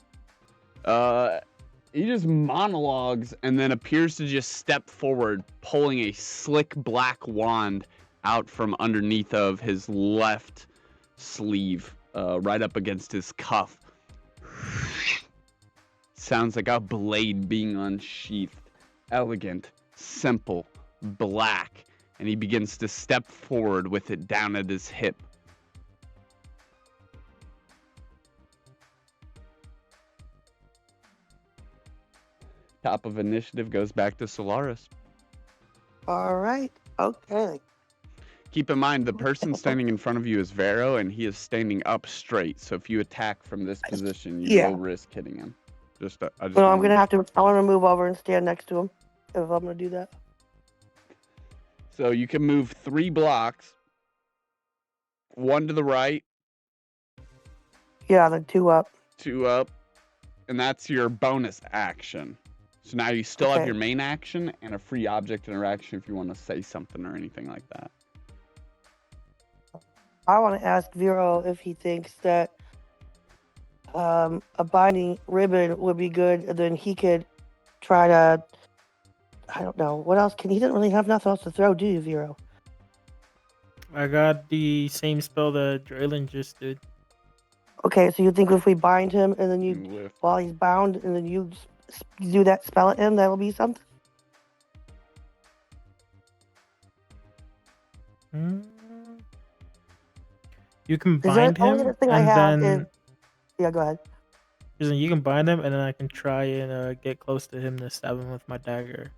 He just monologues and then appears to just step forward, pulling a slick black wand out from underneath of his left sleeve, right up against his cuff. Sounds like a blade being unsheathed. Elegant, simple, black. And he begins to step forward with it down at his hip. Top of initiative goes back to Solaris. All right. Okay. Keep in mind, the person standing in front of you is Vero, and he is standing up straight. So if you attack from this position, you will risk hitting him. I just Well, I'm gonna have to. I want to move over and stand next to him if I'm gonna do that. So you can move 3 blocks, 1 to the right, Yeah, then 2 up. 2 up, and that's your bonus action. So now you still have Okay. your main action and a free object interaction if you want to say something or anything like that. I want to ask Vero if he thinks that a binding ribbon would be good, and then he could try to. I don't know what else can he doesn't really have nothing else to throw, do you, Vero? I got the same spell that Draylen just did. Okay, so you think if we bind him and then you, Lift. while he's bound, and then you do that spell at him, that'll be something? You can Is that bind only him, other thing I and have then is yeah, go ahead. you can bind him, and then I can try and get close to him to stab him with my dagger.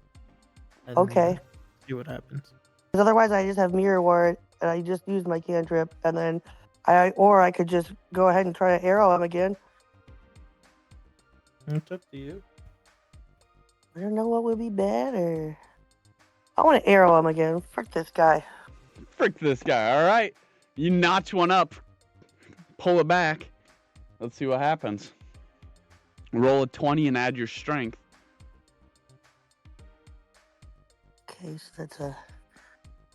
And Okay. see what happens. Because otherwise, I just have mirror ward, and I just use my cantrip, and then I could just go ahead and try to arrow him again. It's up to you. I don't know what would be better. I want to arrow him again. Frick this guy. Frick this guy. All right. You notch one up. Pull it back. Let's see what happens. Roll a 20 and add your strength. Okay, so that's a.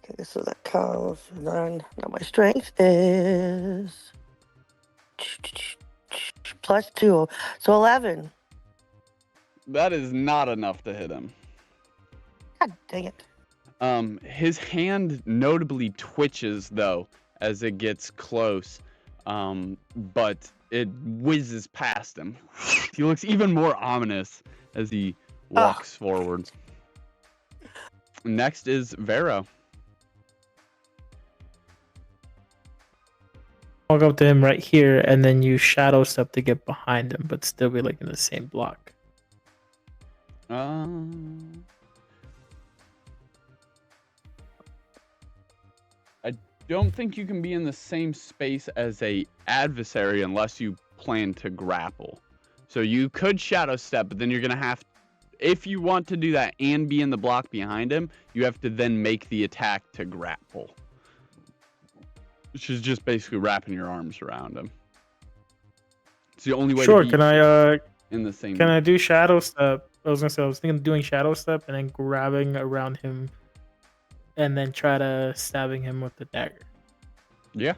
Okay, so that comes 9. Now my strength is +2, so 11. That is not enough to hit him. God dang it. His hand notably twitches though as it gets close, but it whizzes past him. He looks even more ominous as he walks forward. Next is Vero. Walk up to him right here, and then use shadow step to get behind him, but still be like in the same block. I don't think you can be in the same space as a adversary unless you plan to grapple. So you could shadow step, but then you're gonna have, if you want to do that and be in the block behind him, you have to then make the attack to grapple, which is just basically wrapping your arms around him. It's the only way. Sure. To Can I in the same? Can I do shadow step? I was thinking of doing shadow step and then grabbing around him, and then try to stabbing him with the dagger. Yeah.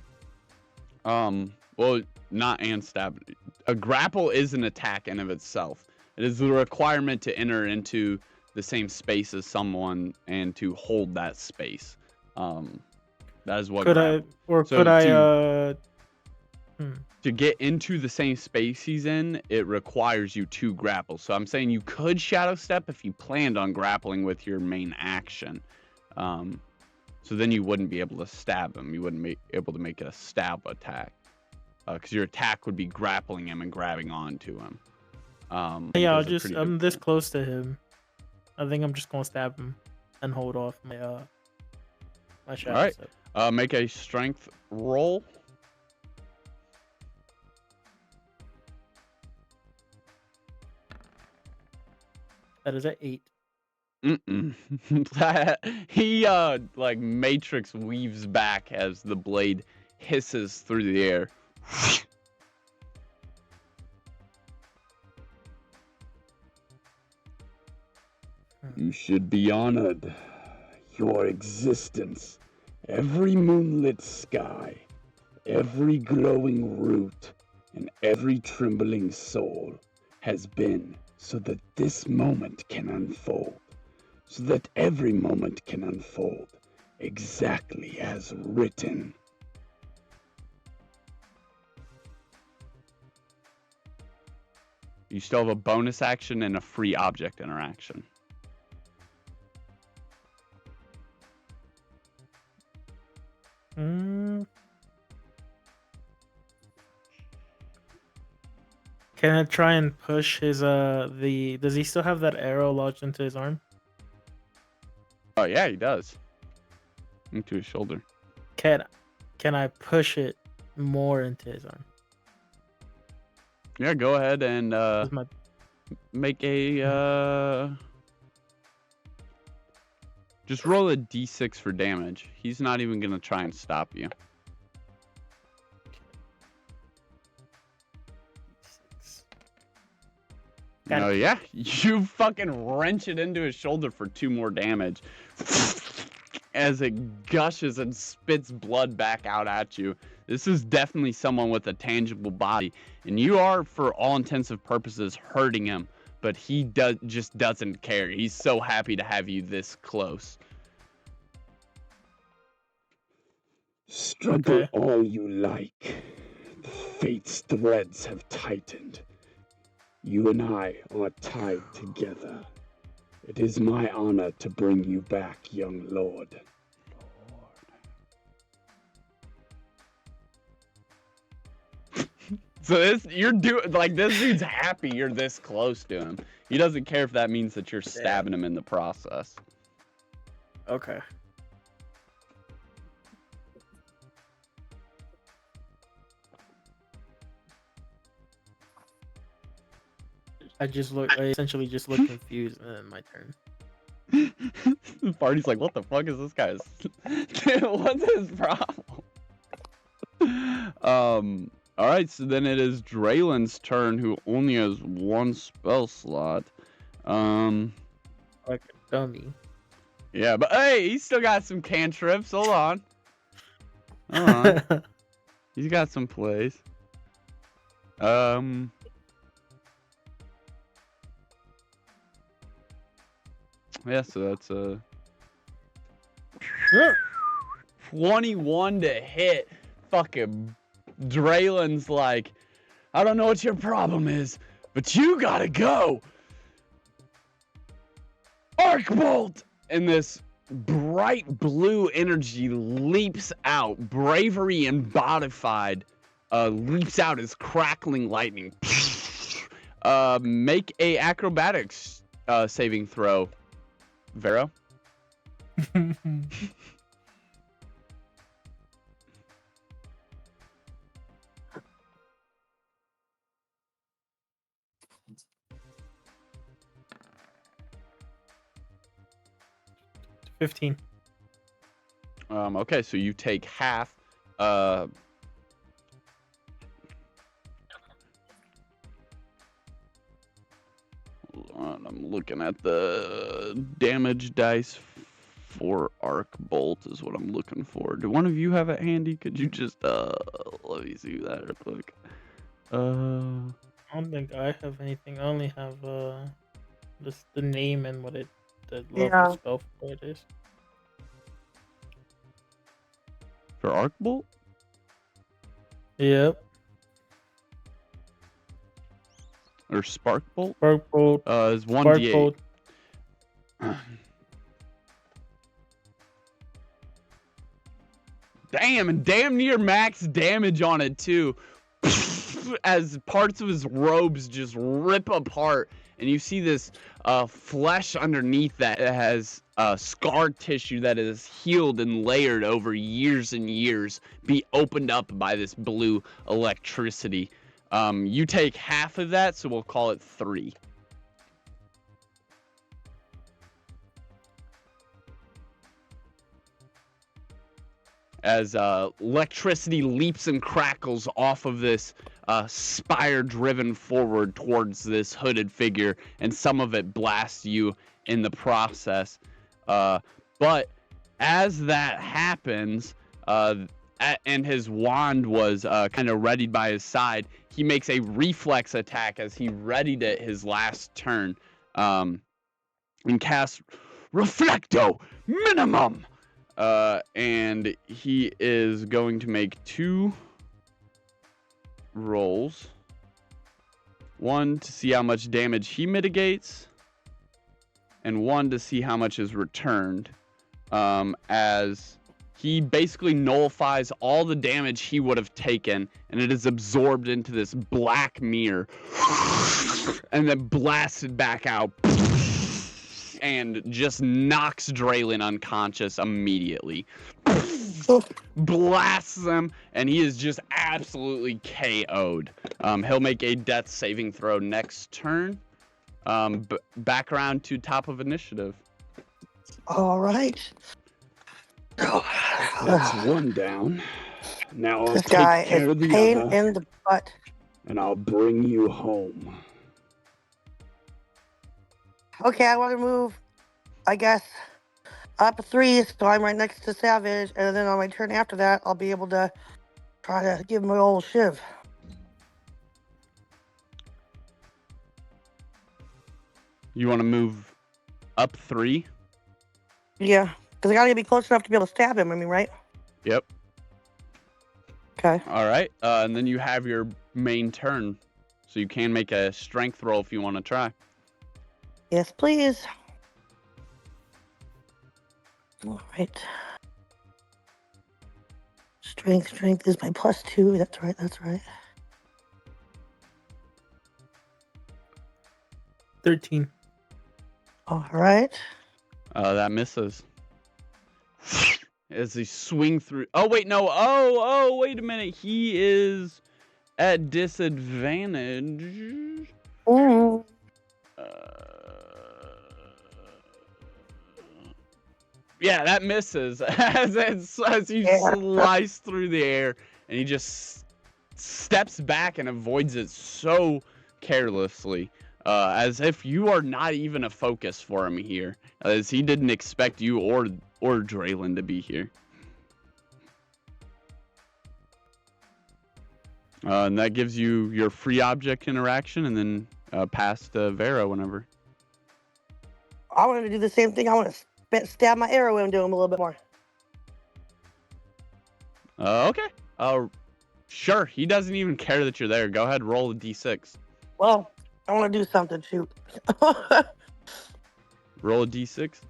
Well, not and stab. A grapple is an attack in of itself. It is the requirement to enter into the same space as someone and to hold that space. That is what. To get into the same space he's in, it requires you to grapple. So I'm saying you could shadow step if you planned on grappling with your main action. So then you wouldn't be able to stab him. You wouldn't be able to make a stab attack. Because your attack would be grappling him and grabbing onto him. Yeah, I'm this close to him. I think I'm just gonna stab him and hold off my shadow. All right. Make a strength roll. That is an 8. He like Matrix weaves back as the blade hisses through the air. You should be honored. Your existence, every moonlit sky, every glowing root, and every trembling soul has been so that this moment can unfold, so that every moment can unfold exactly as written. You still have a bonus action and a free object interaction. Can I try and push his does he still have that arrow lodged into his arm? Oh yeah, he does. Into his shoulder. Can I push it more into his arm? Yeah, go ahead and My... make a just roll a d6 for damage. He's not even gonna try and stop you. Oh yeah, you fucking wrench it into his shoulder for 2 more damage. As it gushes and spits blood back out at you. This is definitely someone with a tangible body, and you are, for all intents and purposes, hurting him. But he just doesn't care. He's so happy to have you this close. Struggle all you like. The fate's threads have tightened. You and I are tied together. It is my honor to bring you back, young lord. So this dude's happy you're this close to him. He doesn't care if that means that you're stabbing him in the process. Okay. I essentially just look confused, and then my turn. The party's like, what the fuck is this guy's? Dude, what's his problem? All right, so then it is Draylen's turn, who only has 1 spell slot. Like a dummy. Yeah, but hey, he's still got some cantrips. Hold on. He's got some plays. Yeah, so that's 21 to hit. Fucking Draylen's like, I don't know what your problem is, but you gotta go. Arc bolt! And this bright blue energy leaps out. Bravery embodified leaps out as crackling lightning. Make a acrobatics saving throw, Vero. 15. Okay, so you take half. I'm looking at the damage dice for arc bolt is what I'm looking for. Do one of you have it handy? Could you just let me see that real quick. I don't think I have anything. I only have just the name and what the level spell for it is. For arc bolt? Yep. Or spark bolt? Spark bolt. Is 1d8. Damn, and damn near max damage on it too. As parts of his robes just rip apart, and you see this flesh underneath that has scar tissue that is healed and layered over years and years be opened up by this blue electricity. You take half of that, so we'll call it 3. As electricity leaps and crackles off of this spire driven forward towards this hooded figure, and some of it blasts you in the process. But as that happens, and his wand was kind of readied by his side, he makes a reflex attack as he readied it his last turn, and casts Reflecto Minimum. And he is going to make 2 rolls. 1 to see how much damage he mitigates, and 1 to see how much is returned. As he basically nullifies all the damage he would have taken, and it is absorbed into this black mirror, and then blasted back out, and just knocks Draylin unconscious immediately. Blasts him, and he is just absolutely KO'd. He'll make a death saving throw next turn. Back around to top of initiative. All right. That's one down. Now I'll This take guy care is of the pain other, in the butt. and I'll bring you home. Okay, I want to move, I guess, up 3, so I'm right next to Savage, and then on my turn after that, I'll be able to try to give him an old shiv. You want to move up 3? Yeah, because I gotta be close enough to be able to stab him, I mean, right? Yep. Okay. All right. And then you have your main turn, so you can make a strength roll if you want to try. Yes, please. All right. Strength is my +2. That's right. 13. All right. That misses. As he swing through. Oh wait, no. Oh, wait a minute. He is at disadvantage. Mm. Yeah, that misses as you slice through the air, and he just steps back and avoids it so carelessly, as if you are not even a focus for him here, as he didn't expect you or Draylin to be here. And that gives you your free object interaction, and then pass to Vera whenever. I want to do the same thing. I want to stab my arrow into him a little bit more. Okay. Sure. He doesn't even care that you're there. Go ahead, roll a d6. Well, I want to do something. Shoot. Roll a d6.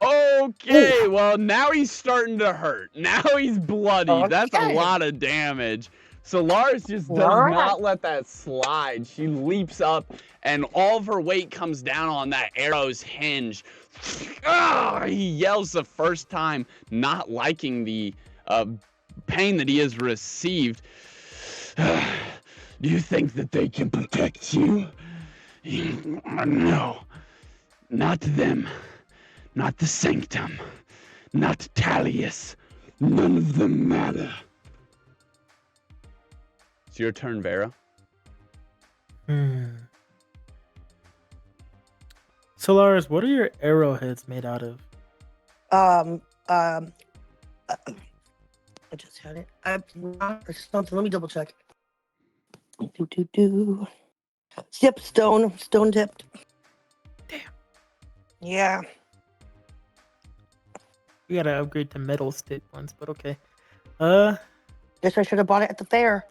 Okay, well, now he's starting to hurt. Now he's bloody. Okay. That's a lot of damage. So Lars just does not let that slide. She leaps up, and all of her weight comes down on that arrow's hinge. He yells the first time, not liking the pain that he has received. Do you think that they can protect you? No. Not them. Not the Sanctum. Not Talius. None of them matter. It's your turn, Vera. Solaris, what are your arrowheads made out of? I just had it. Or something. Let me double check. Yep, stone tipped. Damn. Yeah. We gotta upgrade to metal stick ones, but okay. Guess I should have bought it at the fair.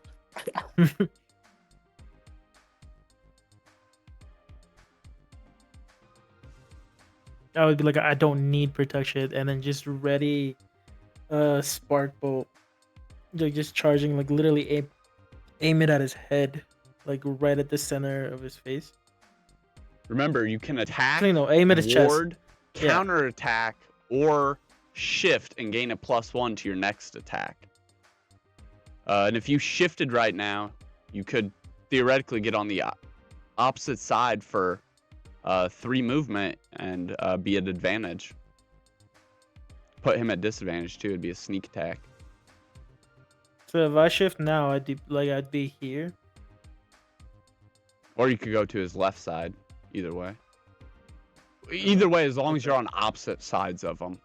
That would be like I don't need protection, and then just ready, spark bolt, like just charging, like literally aim it at his head, like right at the center of his face. Remember, you can attack, aim at his chest, ward, counter attack, or shift and gain a +1 to your next attack. And if you shifted right now, you could theoretically get on the opposite side for 3 movement and be at advantage. Put him at disadvantage too. It'd be a sneak attack. So if I shift now, I'd be here. Or you could go to his left side. Either way. Either way, as long as you're on opposite sides of him.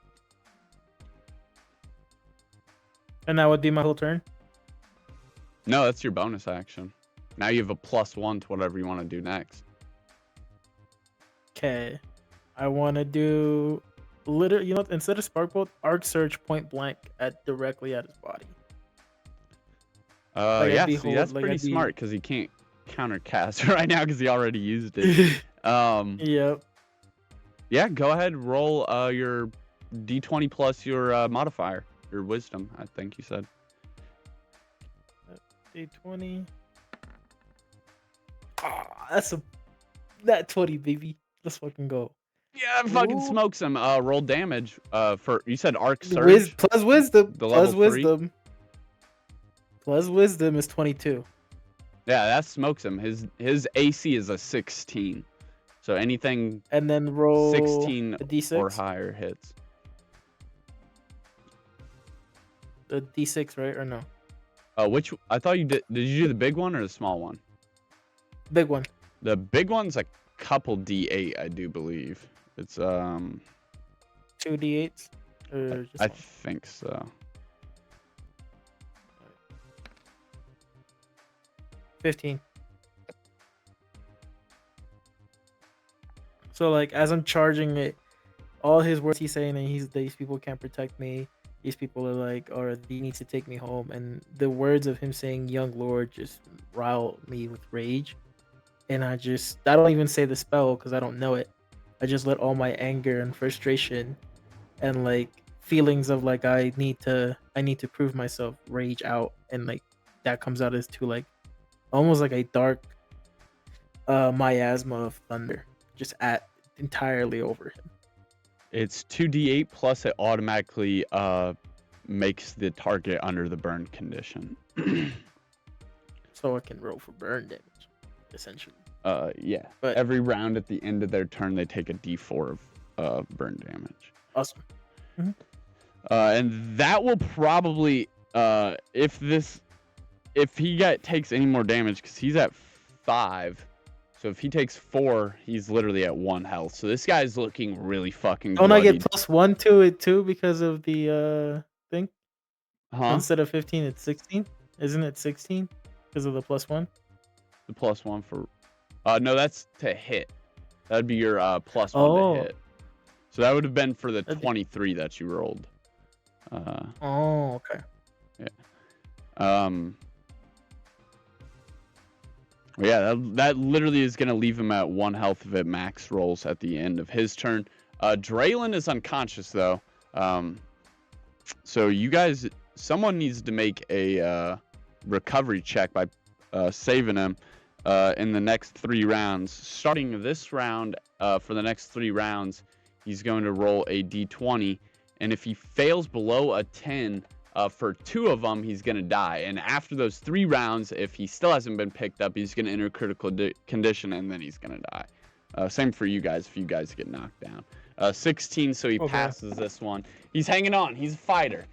And that would be my whole turn? No, that's your bonus action. Now you have a +1 to whatever you want to do next. Okay. I want to do literally, instead of spark bolt, arc surge point blank directly at his body. Yeah, see, that's pretty smart because he can't countercast right now because he already used it. Yep. Yeah, go ahead, roll your d20 plus your modifier. or wisdom, I think you said. D20. That's that 20, baby. Let's fucking go. Yeah, fucking Ooh. smokes him. Roll damage. For you said arc surge. Plus wisdom. The Plus level 3? wisdom. Plus wisdom is 22. Yeah, that smokes him. His AC is a 16. So anything And then roll 16 a D6 or higher hits. The D6, right? Or no? Which I thought you did. Did you do the big one or the small one? Big one. The big one's a couple D8, I do believe. It's 2 D8s? Or just I one? think so. 15. So like as I'm charging it, all his words he's saying, and these people can't protect me. These people are like, or he needs to take me home. And the words of him saying "young lord" just rile me with rage. And I don't even say the spell because I don't know it. I just let all my anger and frustration and like feelings of like I need to prove myself rage out, and like that comes out as to like almost like a dark miasma of thunder just entirely over him. It's 2d8 plus it automatically makes the target under the burn condition. So I can roll for burn damage, essentially. Yeah. But every round at the end of their turn, they take a d4 of burn damage. Awesome. Mm-hmm. And that will probably if he takes any more damage, because he's at 5. So if he takes 4, he's literally at 1 health. So this guy's looking really fucking Don't bloodied. I get +1 to it too because of the thing? Huh? Instead of 15, it's 16. Isn't it 16 because of the +1? The +1 for no, that's to hit. That'd be your +1 to hit. So that would have been for the 23 that you rolled. Okay. Yeah. Yeah, that literally is going to leave him at 1 health if it max rolls at the end of his turn. Draylon is unconscious, though. So you guys, someone needs to make a recovery check by saving him in the next 3 rounds. Starting this round, for the next 3 rounds, he's going to roll a d20. And if he fails below a 10, for 2 of them, he's going to die. And after those 3 rounds, if he still hasn't been picked up, he's going to enter critical condition, and then he's going to die. Same for you guys if you guys get knocked down. 16, so he passes this one. He's hanging on. He's a fighter.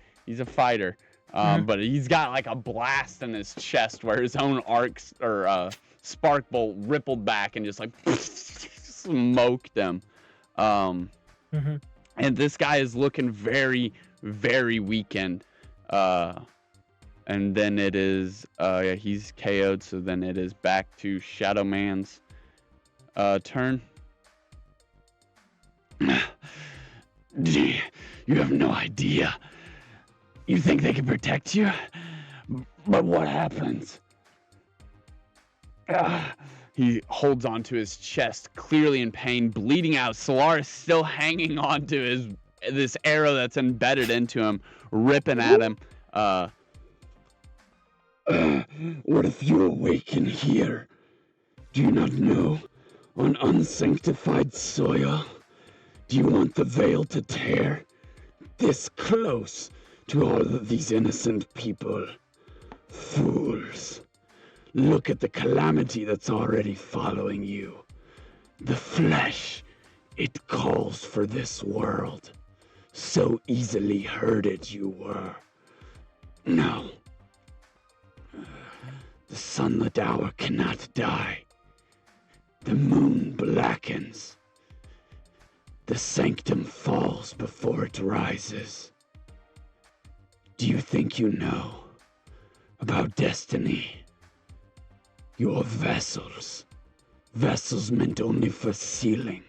But he's got like a blast in his chest where his own arcs or spark bolt rippled back and just like smoked him. And this guy is looking very, very weakened. And then it is he's KO'd, so then it is back to Shadow Man's turn. You have no idea. You think they can protect you? But what happens? He holds onto his chest, clearly in pain, bleeding out. Solaris still hanging onto this arrow that's embedded into him, ripping at him. What if you awaken here? Do you not know? On unsanctified soil? Do you want the veil to tear? This close to all of these innocent people? Fools. Look at the calamity that's already following you. The flesh, it calls for this world. So easily herded you were. No. The sunlit hour cannot die. The moon blackens. The sanctum falls before it rises. Do you think you know about destiny? You're vessels. Vessels meant only for sealing.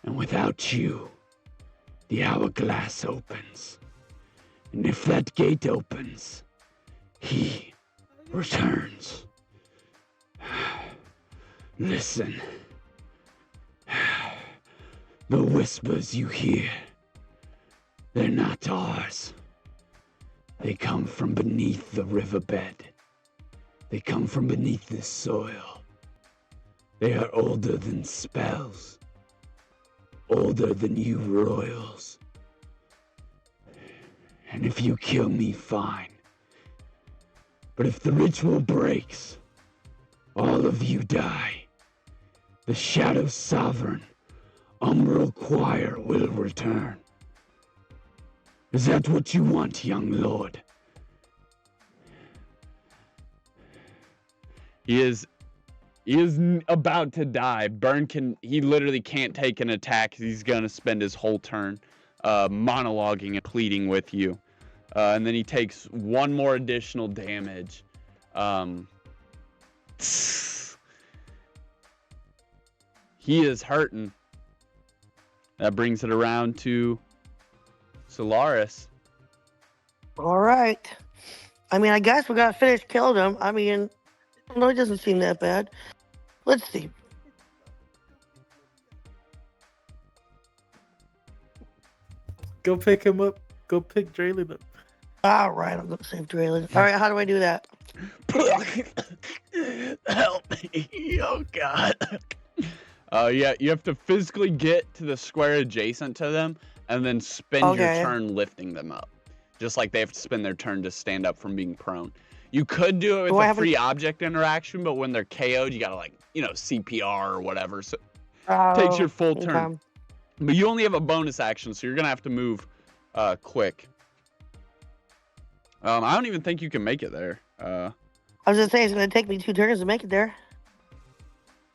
And without you, the hourglass opens. And if that gate opens, he returns. Listen. The whispers you hear, they're not ours. They come from beneath the riverbed. They come from beneath this soil. They are older than spells. Older than you royals. And if you kill me, fine. But if the ritual breaks, all of you die. The Shadow Sovereign, Umbral Choir will return. Is that what you want, young lord? He is about to die. He literally can't take an attack. He's gonna spend his whole turn monologuing and pleading with you. And then he takes one more additional damage. He is hurting. That brings it around to Solaris. All right. I mean, I guess we gotta finish killing him. I mean, no, it doesn't seem that bad. Let's see. Go pick him up. Go pick Draylen up. All right, I'm gonna save Draylen. All right, how do I do that? Help me. Oh, God. Yeah, you have to physically get to the square adjacent to them and then spend your turn lifting them up. Just like they have to spend their turn to stand up from being prone. You could do it with a free object interaction, but when they're KO'd, you gotta, like, CPR or whatever. So it takes your full turn. But you only have a bonus action, so you're gonna have to move quick. I don't even think you can make it there. I was gonna say it's gonna take me 2 turns to make it there.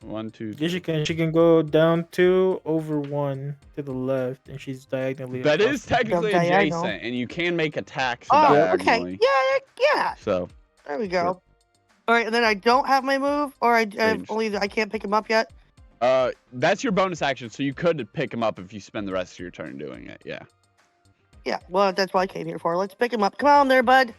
1, 2, 3. Yeah, she can. She can go down 2 over 1 to the left, and she's diagonally. That is technically adjacent, and you can make attacks diagonally. Okay. Yeah. So there we go. Sure. All right, and then I don't have my move, or I can't pick him up yet. That's your bonus action, so you could pick him up if you spend the rest of your turn doing it. Yeah. Yeah. Well, that's what I came here for. Let's pick him up. Come on there, bud.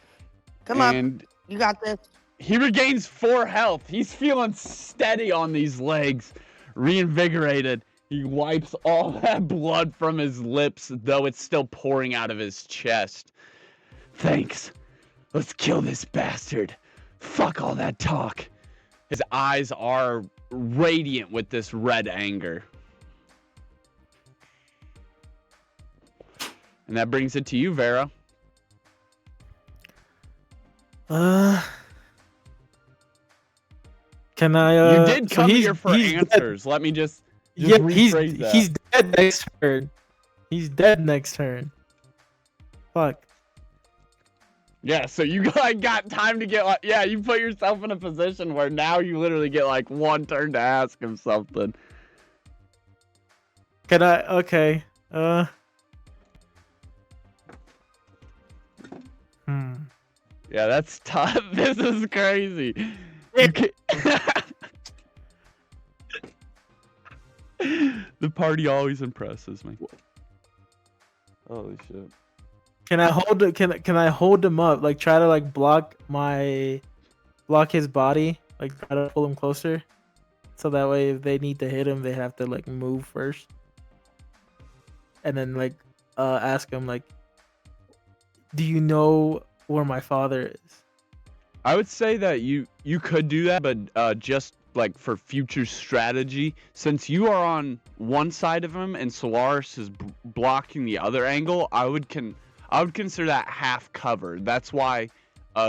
Come on. You got this. He regains 4 health. He's feeling steady on these legs, reinvigorated. He wipes all that blood from his lips, though it's still pouring out of his chest. Thanks. Let's kill this bastard. Fuck all that talk. His eyes are radiant with this red anger. And that brings it to you, Vera. Can I? You did come here for answers. Let me just rephrase that. He's dead next turn. He's dead next turn. Fuck. Yeah, so you got time to get you put yourself in a position where now you literally get 1 turn to ask him something. Can I? Okay. Yeah, that's tough. This is crazy. The party always impresses me. Holy shit. Can I hold? Can I hold him up? Like try to block his body. Like try to pull him closer, so that way if they need to hit him, they have to move first, and then ask him do you know where my father is? I would say that you could do that, but just for future strategy, since you are on one side of him and Solaris is blocking the other angle, I would consider that half covered. That's why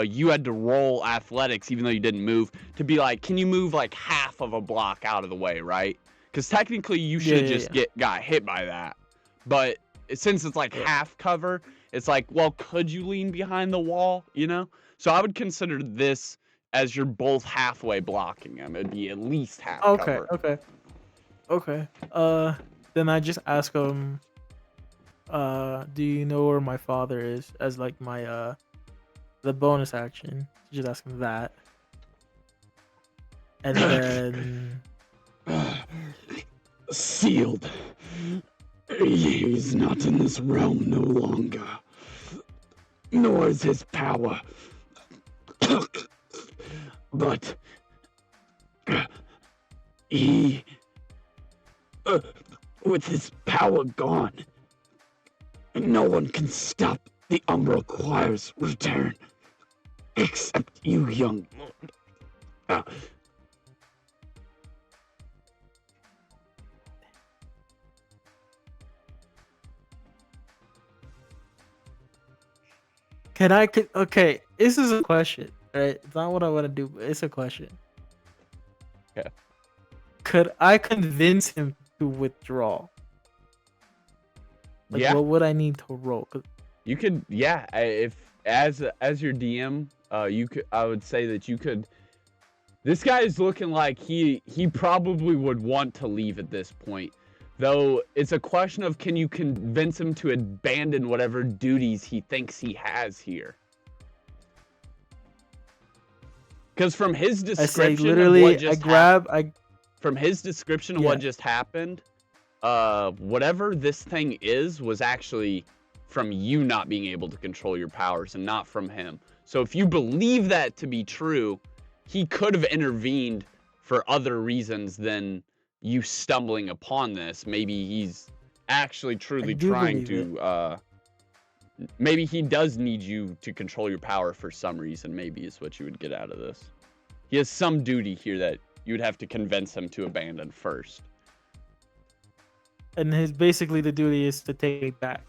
you had to roll athletics, even though you didn't move, to be can you move half of a block out of the way, right? Because technically you should got hit by that, but since it's half cover, it's well, could you lean behind the wall, So I would consider this as you're both halfway blocking him. It'd be at least half cover. Okay. Then I just ask him, do you know where my father is? As my the bonus action. Just ask him that. And then sealed. He's not in this realm no longer. Nor is his power. But he, with his power gone, and no one can stop the Umbral Choir's return, except you, young lord. Okay, this is a question, right? It's not what I want to do, but it's a question. Okay. Could I convince him to withdraw? Like, Yeah. what would I need to roll? 'Cause You could, yeah. If as your DM, you could. I would say that you could. This guy is looking like he probably would want to leave at this point, though. It's a question of, can you convince him to abandon whatever duties he thinks he has here? Because from his I say description literally, of what just happened, from his description of Yeah. what just happened, whatever this thing is was actually from you not being able to control your powers and not from him. So if you believe that to be true, he could have intervened for other reasons than you stumbling upon this. Maybe he's actually truly do trying believe to maybe he does need you to control your power for some reason, maybe is what you would get out of this. He has some duty here that you would have to convince him to abandon first. and his basically the duty is to take it back.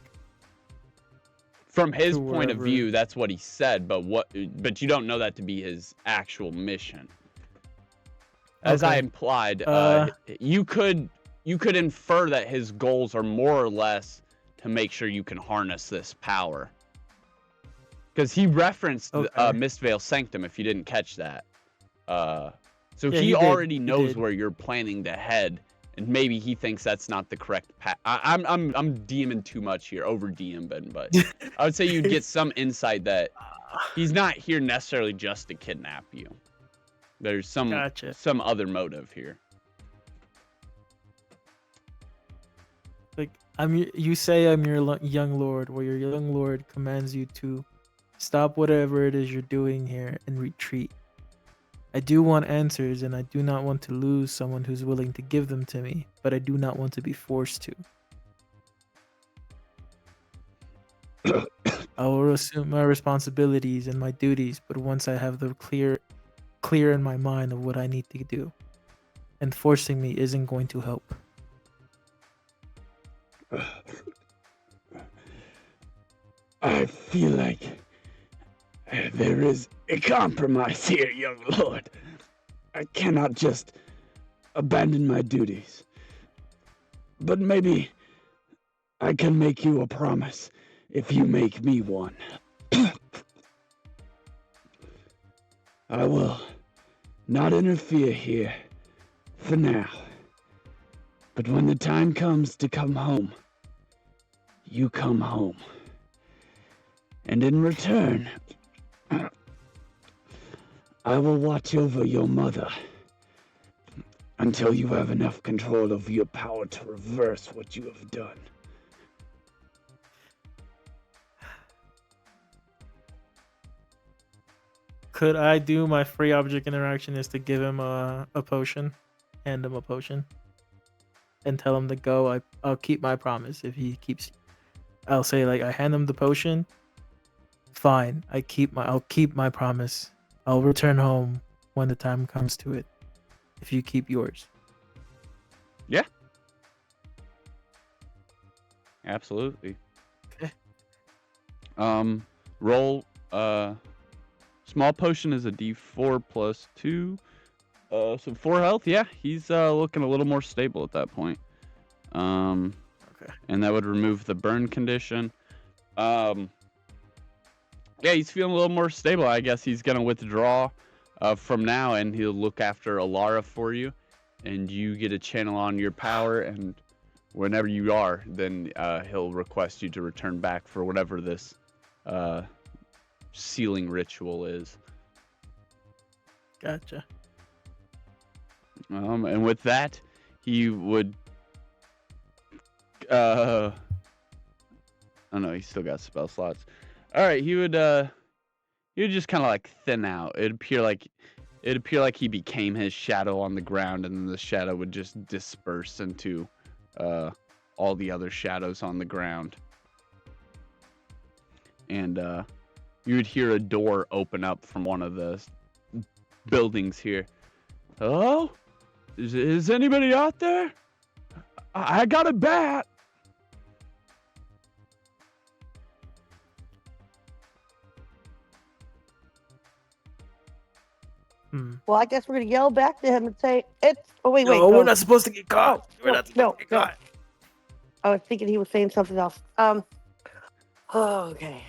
From his To point of wherever- view, that's what he said, but you don't know that to be his actual mission. As I Okay. implied, you could infer that his goals are more or less to make sure you can harness this power. Because he referenced Okay. Mistveil Sanctum, if you didn't catch that. So Yeah, he he did. already He knows did. where you're planning to head, and maybe he thinks that's not the correct path. I'm DMing too much here, over DMing, but I would say you'd get some insight that he's not here necessarily just to kidnap you. There's some Gotcha. other motive here. Like, you say I'm your young lord, where your young lord commands you to stop whatever it is you're doing here and retreat. I do want answers, and I do not want to lose someone who's willing to give them to me, but I do not want to be forced to. I will assume my responsibilities and my duties, but once I have the clear in my mind of what I need to do, and forcing me isn't going to help. I feel like there is a compromise here, young lord. I cannot just abandon my duties. But maybe I can make you a promise if you make me one. I will not interfere here for now. But when the time comes to come home, you come home. And in return, I will watch over your mother until you have enough control of your power to reverse what you have done. Could I do my free object interaction is to give him a potion, hand him a potion, and tell him to go? I'll keep my promise if he keeps. I'll say, like, I hand him the potion. Fine, I'll keep my promise. I'll return home when the time comes to it. If you keep yours. Yeah. Absolutely. Okay. Roll. Small potion is a D4 plus 2. So 4 health. Yeah, he's looking a little more stable at that point. Okay. And that would remove the burn condition. Yeah, he's feeling a little more stable. I guess he's gonna withdraw from now, and he'll look after Alara for you, and you get a channel on your power. And whenever you are, then he'll request you to return back for whatever this sealing ritual is. Gotcha. And with that, he would. Oh no, he's still got spell slots. All right, he would just kind of like thin out. It'd appear like he became his shadow on the ground, and then the shadow would just disperse into all the other shadows on the ground. and you would hear a door open up from one of the buildings here. Hello? Is anybody out there? I got a bat. Well, I guess we're gonna yell back to him and say, "It's." Oh wait, No, no. we're not supposed to get caught. We're not supposed to get caught. I was thinking he was saying something else. Okay.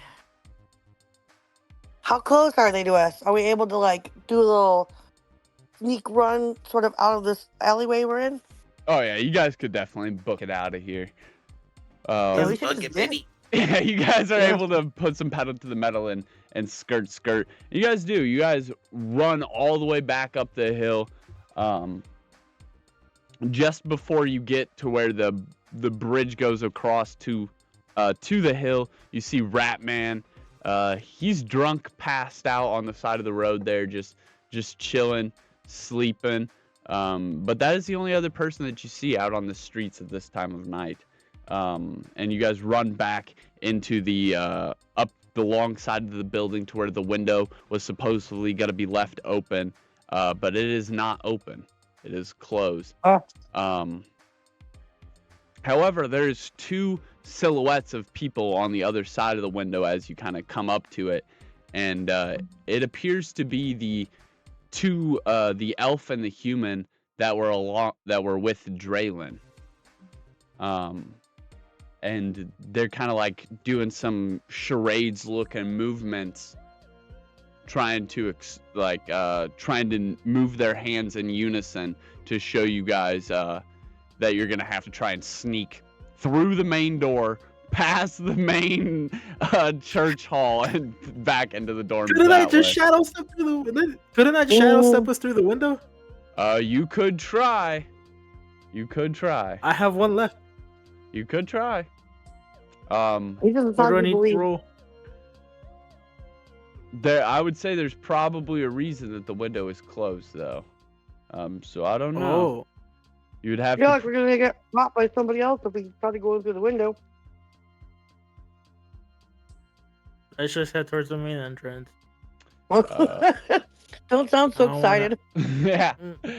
How close are they to us? Are we able to like do a little sneak run, sort of out of this alleyway we're in? Oh yeah, you guys could definitely book it out of here. Yeah, we Let's should book just it, get baby. Yeah, you guys are Yeah. able to put some pedal to the metal and skirt. You guys do. You guys run all the way back up the hill. Just before you get to where the bridge goes across to the hill, you see Ratman. He's drunk, passed out on the side of the road there, just chilling, sleeping. But that is the only other person that you see out on the streets at this time of night. And you guys run back into the up the long side of the building to where the window was supposedly going to be left open, but it is not open. It is closed. However, there's two silhouettes of people on the other side of the window as you kind of come up to it, and it appears to be the two, the elf and the human that were with Draylin. And they're kind of like doing some charades looking movements, trying to move their hands in unison to show you guys that you're gonna have to try and sneak through the main door, past the main church hall, and back into the dorms. Couldn't I that just way. shadow step through the? Couldn't I just shadow step us through the window? You could try. You could try. I have one left. You could try. He doesn't What sound do I to need to believe. roll? I would say there's probably a reason that the window is closed, though. So I don't know. Oh, You'd I have feel to. like we're gonna get caught by somebody else if we try to go in through the window. I just head towards the main entrance. Don't sound so I don't wanna- excited. Yeah.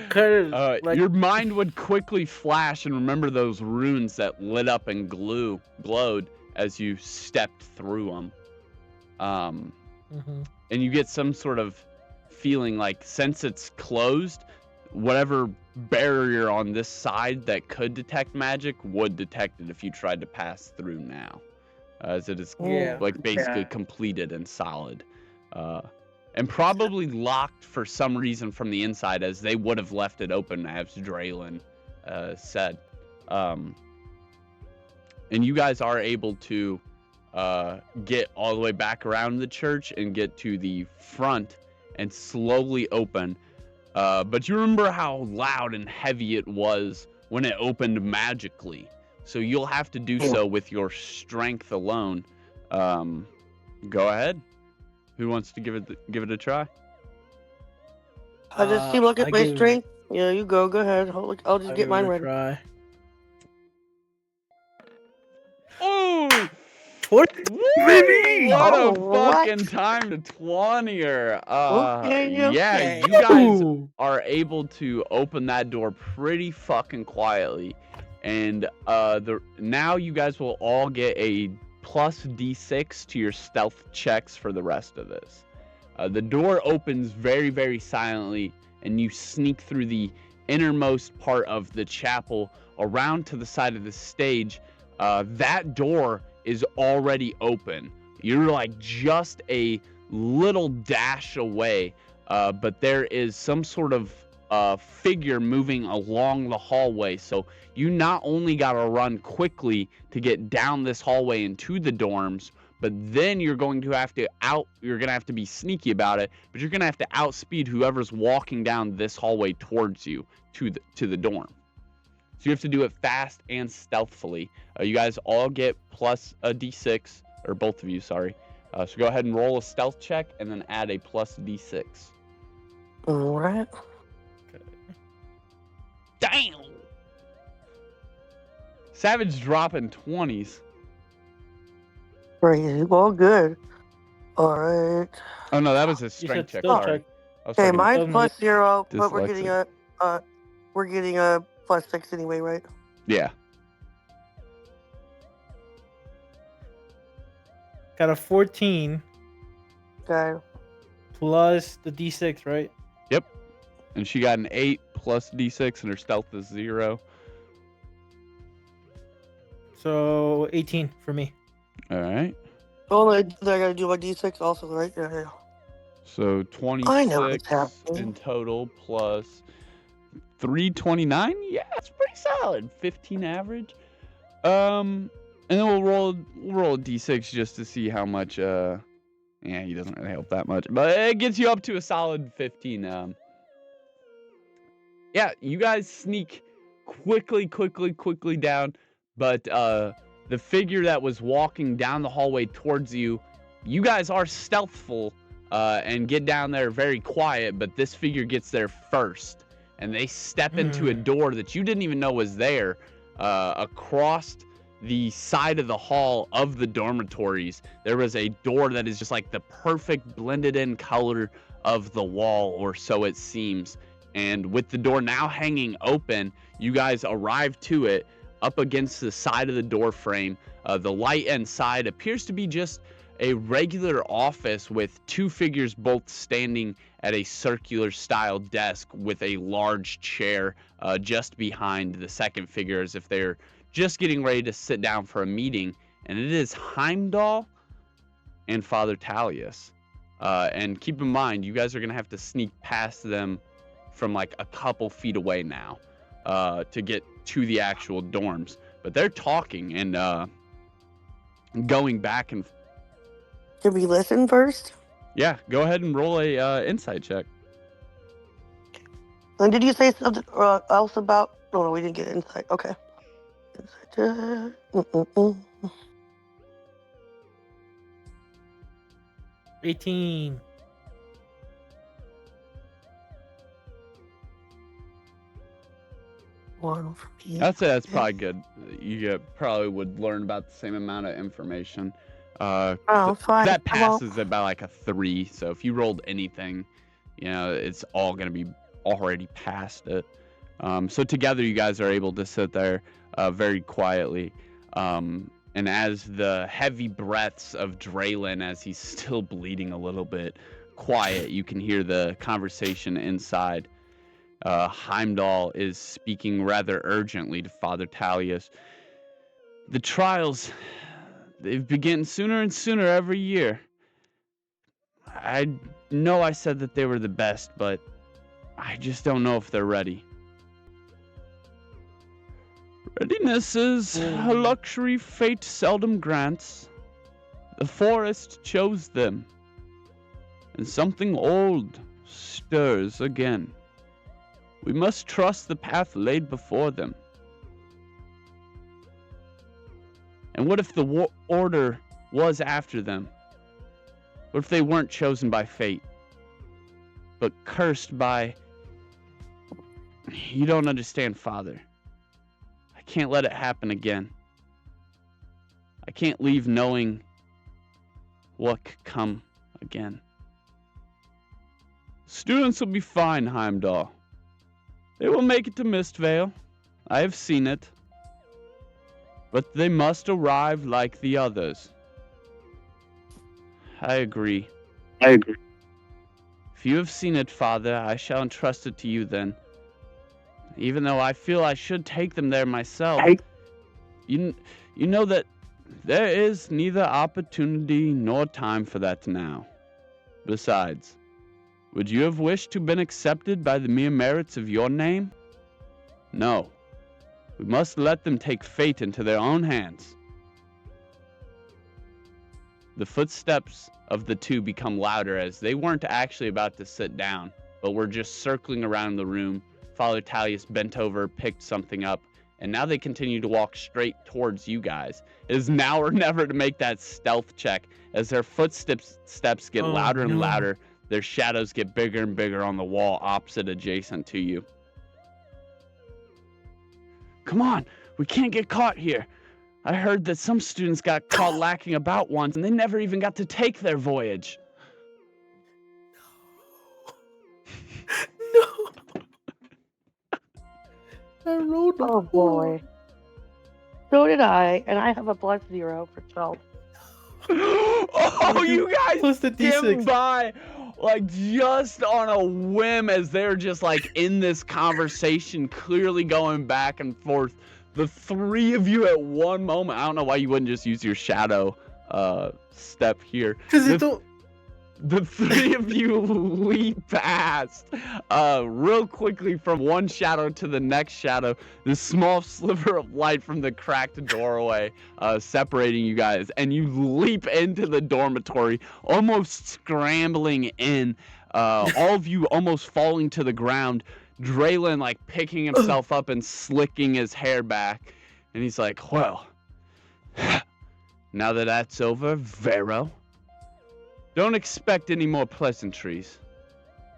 Cause like Your mind would quickly flash and remember those runes that lit up and glowed as you stepped through them. Mhm. And you get some sort of feeling like, since it's closed, whatever barrier on this side that could detect magic would detect it if you tried to pass through now, as it is Yeah. like basically completed and solid, and probably locked for some reason from the inside, as they would have left it open, as Draylin said. And you guys are able to get all the way back around the church and get to the front and slowly open. But you remember how loud and heavy it was when it opened magically. So you'll have to do so with your strength alone. Go ahead. Who wants to give it a try? I just see look at I my give- strength. Yeah, you go. Go ahead. I'll just I'll get give mine it a ready. try. Oh! 20, baby! What Oh, a what? fucking time to 20er. Okay, Yeah, you guys are able to open that door pretty fucking quietly. And now you guys will all get a plus D6 to your stealth checks for the rest of this. The door opens very, very silently, and you sneak through the innermost part of the chapel around to the side of the stage. That door is already open. You're like just a little dash away, but there is some sort of figure moving along the hallway. So you not only gotta run quickly to get down this hallway into the dorms, but then you're going to have to be sneaky about it, but you're gonna have to outspeed whoever's walking down this hallway towards you to the dorm. So you have to do it fast and stealthily. You guys all get plus a D6, or both of you, sorry. So go ahead and roll a stealth check and then add a plus D6. All right. Damn! Savage dropping 20s. Crazy. Well, good. Alright. Oh no, that was a You strength said check. stealth Sorry. check. I was Okay, talking mine's Oh, no, plus 0, but dyslexia. we're getting a plus 6 anyway, right? Yeah. Got a 14 Okay. plus the D6, right? Yep. And she got an 8 plus D6, and her stealth is 0. So 18 for me. All right. Oh, I gotta do my d6 also, right? Yeah. So I know what's 26 happening. in total plus 329. Yeah, that's pretty solid. 15 average. And then we'll roll a d6 just to see how much. Yeah, he doesn't really help that much, but it gets you up to a solid 15. Yeah, you guys sneak quickly down, but the figure that was walking down the hallway towards you, you guys are stealthful and get down there very quiet, but this figure gets there first, and they step into a door that you didn't even know was there across the side of the hall of the dormitories. There was a door that is just like the perfect blended in color of the wall, or so it seems. And with the door now hanging open, you guys arrive to it up against the side of the door frame. The light inside appears to be just a regular office with two figures both standing at a circular style desk with a large chair just behind the second figure, as if they're just getting ready to sit down for a meeting. And it is Heimdall and Father Talius. And keep in mind, you guys are going to have to sneak past them from like a couple feet away now to get to the actual dorms. But they're talking and going back and... Should we listen first? Yeah, go ahead and roll a insight check. And did you say something else about... Oh, no, we didn't get insight. Okay. Insight check. 18. One for me. I'd say that's probably good. You probably would learn about the same amount of information. Oh, fine. That passes at about like a 3. So if you rolled anything, you know, it's all going to be already past it. So together you guys are able to sit there very quietly. And as the heavy breaths of Draylin, as he's still bleeding a little bit, quiet, you can hear the conversation inside. Heimdall is speaking rather urgently to Father Talius. The trials, they begin sooner and sooner every year. I know I said that they were the best, but I just don't know if they're ready. Readiness is a luxury fate seldom grants. The forest chose them, and something old stirs again. We must trust the path laid before them. And what if the order was after them? What if they weren't chosen by fate, but cursed by... You don't understand, Father. I can't let it happen again. I can't leave knowing what could come again. Students will be fine, Heimdall. They will make it to Mistvale. I have seen it. But they must arrive like the others. I agree. If you have seen it, Father, I shall entrust it to you then. Even though I feel I should take them there myself. You know that there is neither opportunity nor time for that now. Besides, would you have wished to have been accepted by the mere merits of your name? No. We must let them take fate into their own hands. The footsteps of the two become louder as they weren't actually about to sit down, but were just circling around the room. Father Talius bent over, picked something up, and now they continue to walk straight towards you guys. It is now or never to make that stealth check as their footsteps get louder and louder. Their shadows get bigger and bigger on the wall opposite adjacent to you. Come on, we can't get caught here. I heard that some students got caught lacking about once, and they never even got to take their voyage. No. I rolled a Oh 4. boy. So did I, and I have a +0 for 12. Oh, you guys Plus the skimmed D6. by like just on a whim as they're just like in this conversation, clearly going back and forth. The three of you at one moment. I don't know why you wouldn't just use your shadow step here. Because it don't. The three of you leap past real quickly from one shadow to the next shadow. This small sliver of light from the cracked doorway separating you guys. And you leap into the dormitory, almost scrambling in. All of you almost falling to the ground. Draylon like picking himself up and slicking his hair back. And he's like, well, now that that's over, Vero, don't expect any more pleasantries.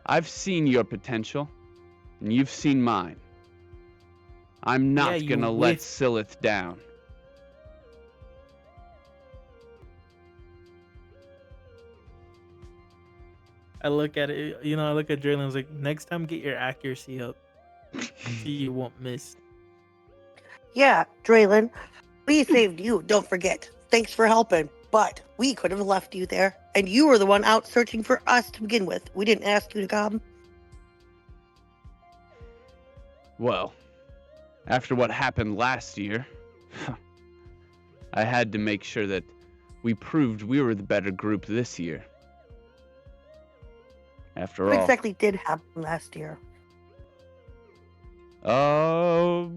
I've seen your potential, and you've seen mine. I'm not gonna let Silith down. I look at it, I look at Draylon, I was like, next time get your accuracy up. So you won't miss. Yeah, Draylon, we saved you, don't forget. Thanks for helping, but we could have left you there, and you were the one out searching for us to begin with. We didn't ask you to come. Well, after what happened last year, I had to make sure that we proved we were the better group this year. After What all, exactly did happen last year? Roll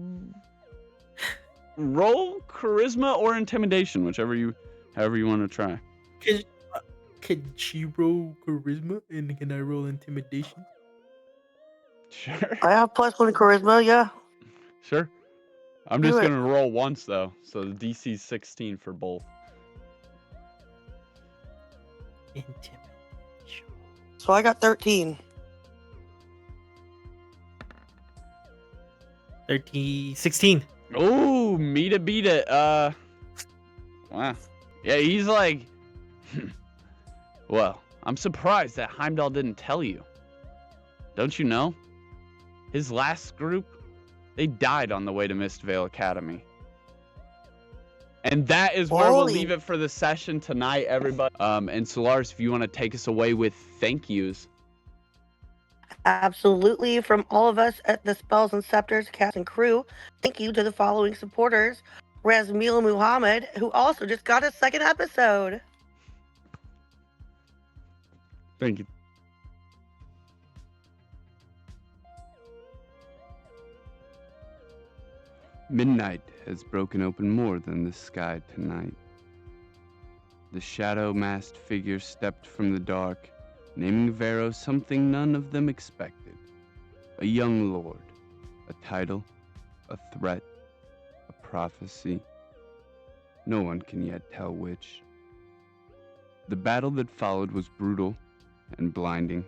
charisma or intimidation, however you want to try. Can she roll charisma and can I roll intimidation? Sure. I have +1 charisma, yeah. Sure. I'm Do just it. gonna roll once though, so the DC's 16 for both. Intimidation. So I got 13. 16. Oh, me to beat it. Wow. Yeah, he's like, well, I'm surprised that Heimdall didn't tell you. Don't you know? His last group, they died on the way to Mistvale Academy. And that is where we'll leave it for the session tonight, everybody. And Solaris, if you want to take us away with thank yous. Absolutely. From all of us at the Spells and Scepters cast and crew, thank you to the following supporters. Razmil Muhammad, who also just got a second episode. Thank you. Midnight has broken open more than the sky tonight. The shadow-masked figure stepped from the dark, naming Vero something none of them expected. A young lord, a title, a threat, a prophecy. No one can yet tell which. The battle that followed was brutal and blinding.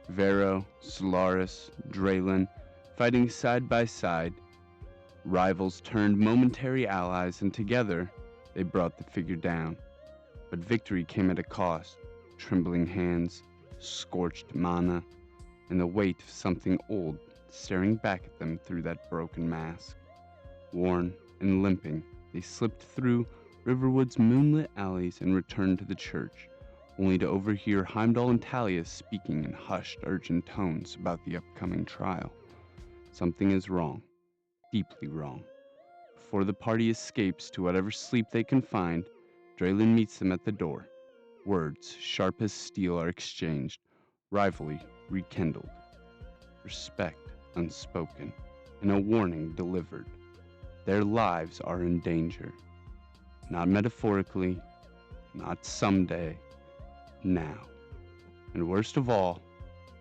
Vero, Solaris, Draylon, fighting side by side. Rivals turned momentary allies, and together they brought the figure down. But victory came at a cost. Trembling hands, scorched mana, and the weight of something old staring back at them through that broken mask. Worn and limping, they slipped through Riverwood's moonlit alleys and returned to the church, only to overhear Heimdall and Talia speaking in hushed, urgent tones about the upcoming trial. Something is wrong, deeply wrong. Before the party escapes to whatever sleep they can find, Draylon meets them at the door. Words, sharp as steel, are exchanged, rivalry rekindled, respect unspoken, and a warning delivered. Their lives are in danger. Not metaphorically, not someday, now. And worst of all,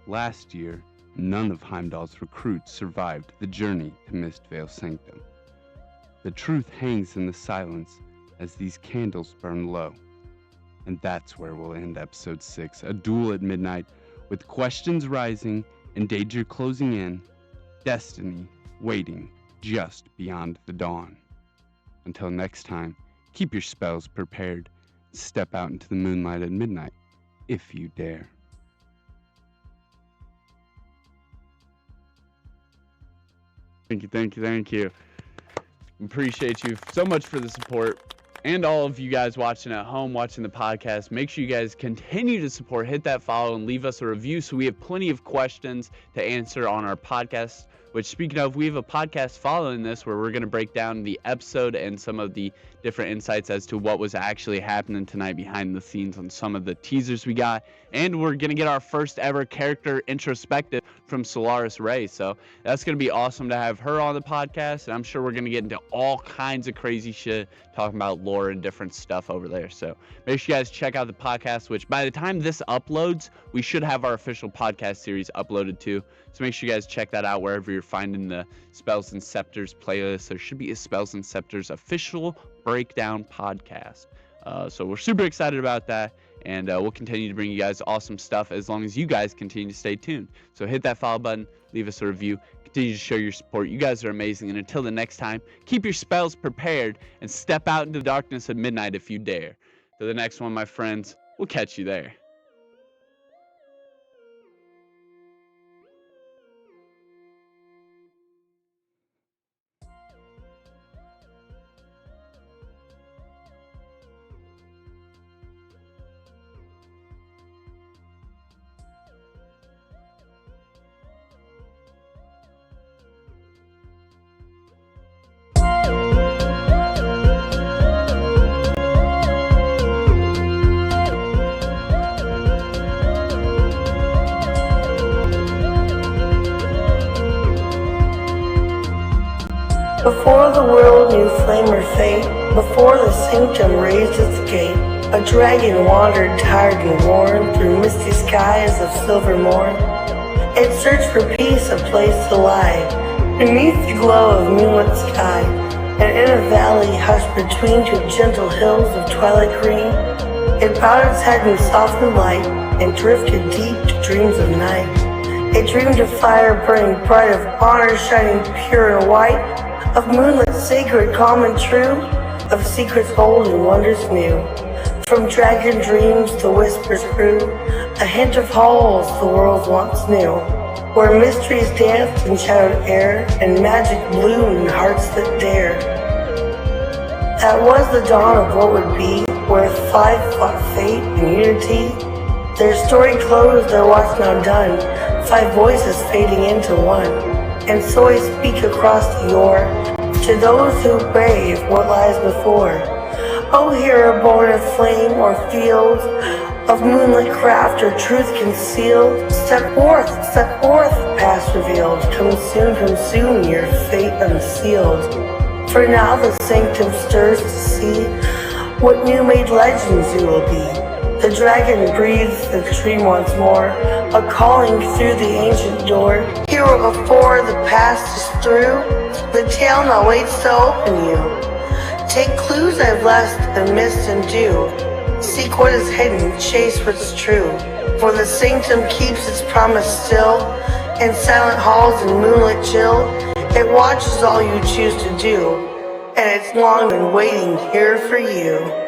last year, none of Heimdall's recruits survived the journey to Mistvale Sanctum. The truth hangs in the silence as these candles burn low. And that's where we'll end episode 6, A Duel at Midnight, with questions rising and danger closing in, destiny waiting just beyond the dawn. Until next time, keep your spells prepared. Step out into the moonlight at midnight, if you dare. Thank you. Appreciate you so much for the support. And all of you guys watching at home, watching the podcast, make sure you guys continue to support, hit that follow, and leave us a review so we have plenty of questions to answer on our podcast. Which, speaking of, we have a podcast following this where we're going to break down the episode and some of the different insights as to what was actually happening tonight behind the scenes on some of the teasers we got. And we're going to get our first ever character introspective from Solaris Ray. So that's going to be awesome to have her on the podcast. And I'm sure we're going to get into all kinds of crazy shit, talking about lore and different stuff over there. So make sure you guys check out the podcast, which by the time this uploads, we should have our official podcast series uploaded too. So make sure you guys check that out wherever you're finding the Spells and Scepters playlist. There should be a Spells and Scepters official breakdown podcast. So we're super excited about that. And we'll continue to bring you guys awesome stuff as long as you guys continue to stay tuned. So hit that follow button, leave us a review, continue to show your support. You guys are amazing. And until the next time, keep your spells prepared and step out into the darkness at midnight if you dare. To the next one, my friends, we'll catch you there. Before the world knew flame or fate, before the sanctum raised its gate, a dragon wandered tired and worn through misty skies of silver morn. It searched for peace, a place to lie, beneath the glow of moonlit sky, and in a valley hushed between two gentle hills of twilight green, it bowed its head in softened light and drifted deep to dreams of night. It dreamed of fire burning bright, of honor shining pure and white, of moonlit sacred, calm and true, of secrets old and wonders new. From dragon dreams the whispers grew, a hint of halls the world once knew, where mysteries danced in shadowed air, and magic bloomed in hearts that dared. That was the dawn of what would be, where five fought fate and unity. Their story closed, their watch now done, five voices fading into one. And so I speak across the yore, to those who brave what lies before. Oh, hero born of flame or field, of moonlit craft or truth concealed, step forth, past revealed, come soon, your fate unsealed. For now the sanctum stirs to see what new made legends you will be. The dragon breathes the dream once more, a calling through the ancient door. Hero before the past is through, the tale now waits to open you. Take clues I've left and missed and do. Seek what is hidden, chase what's true. For the sanctum keeps its promise still. In silent halls and moonlit chill, it watches all you choose to do. And it's long been waiting here for you.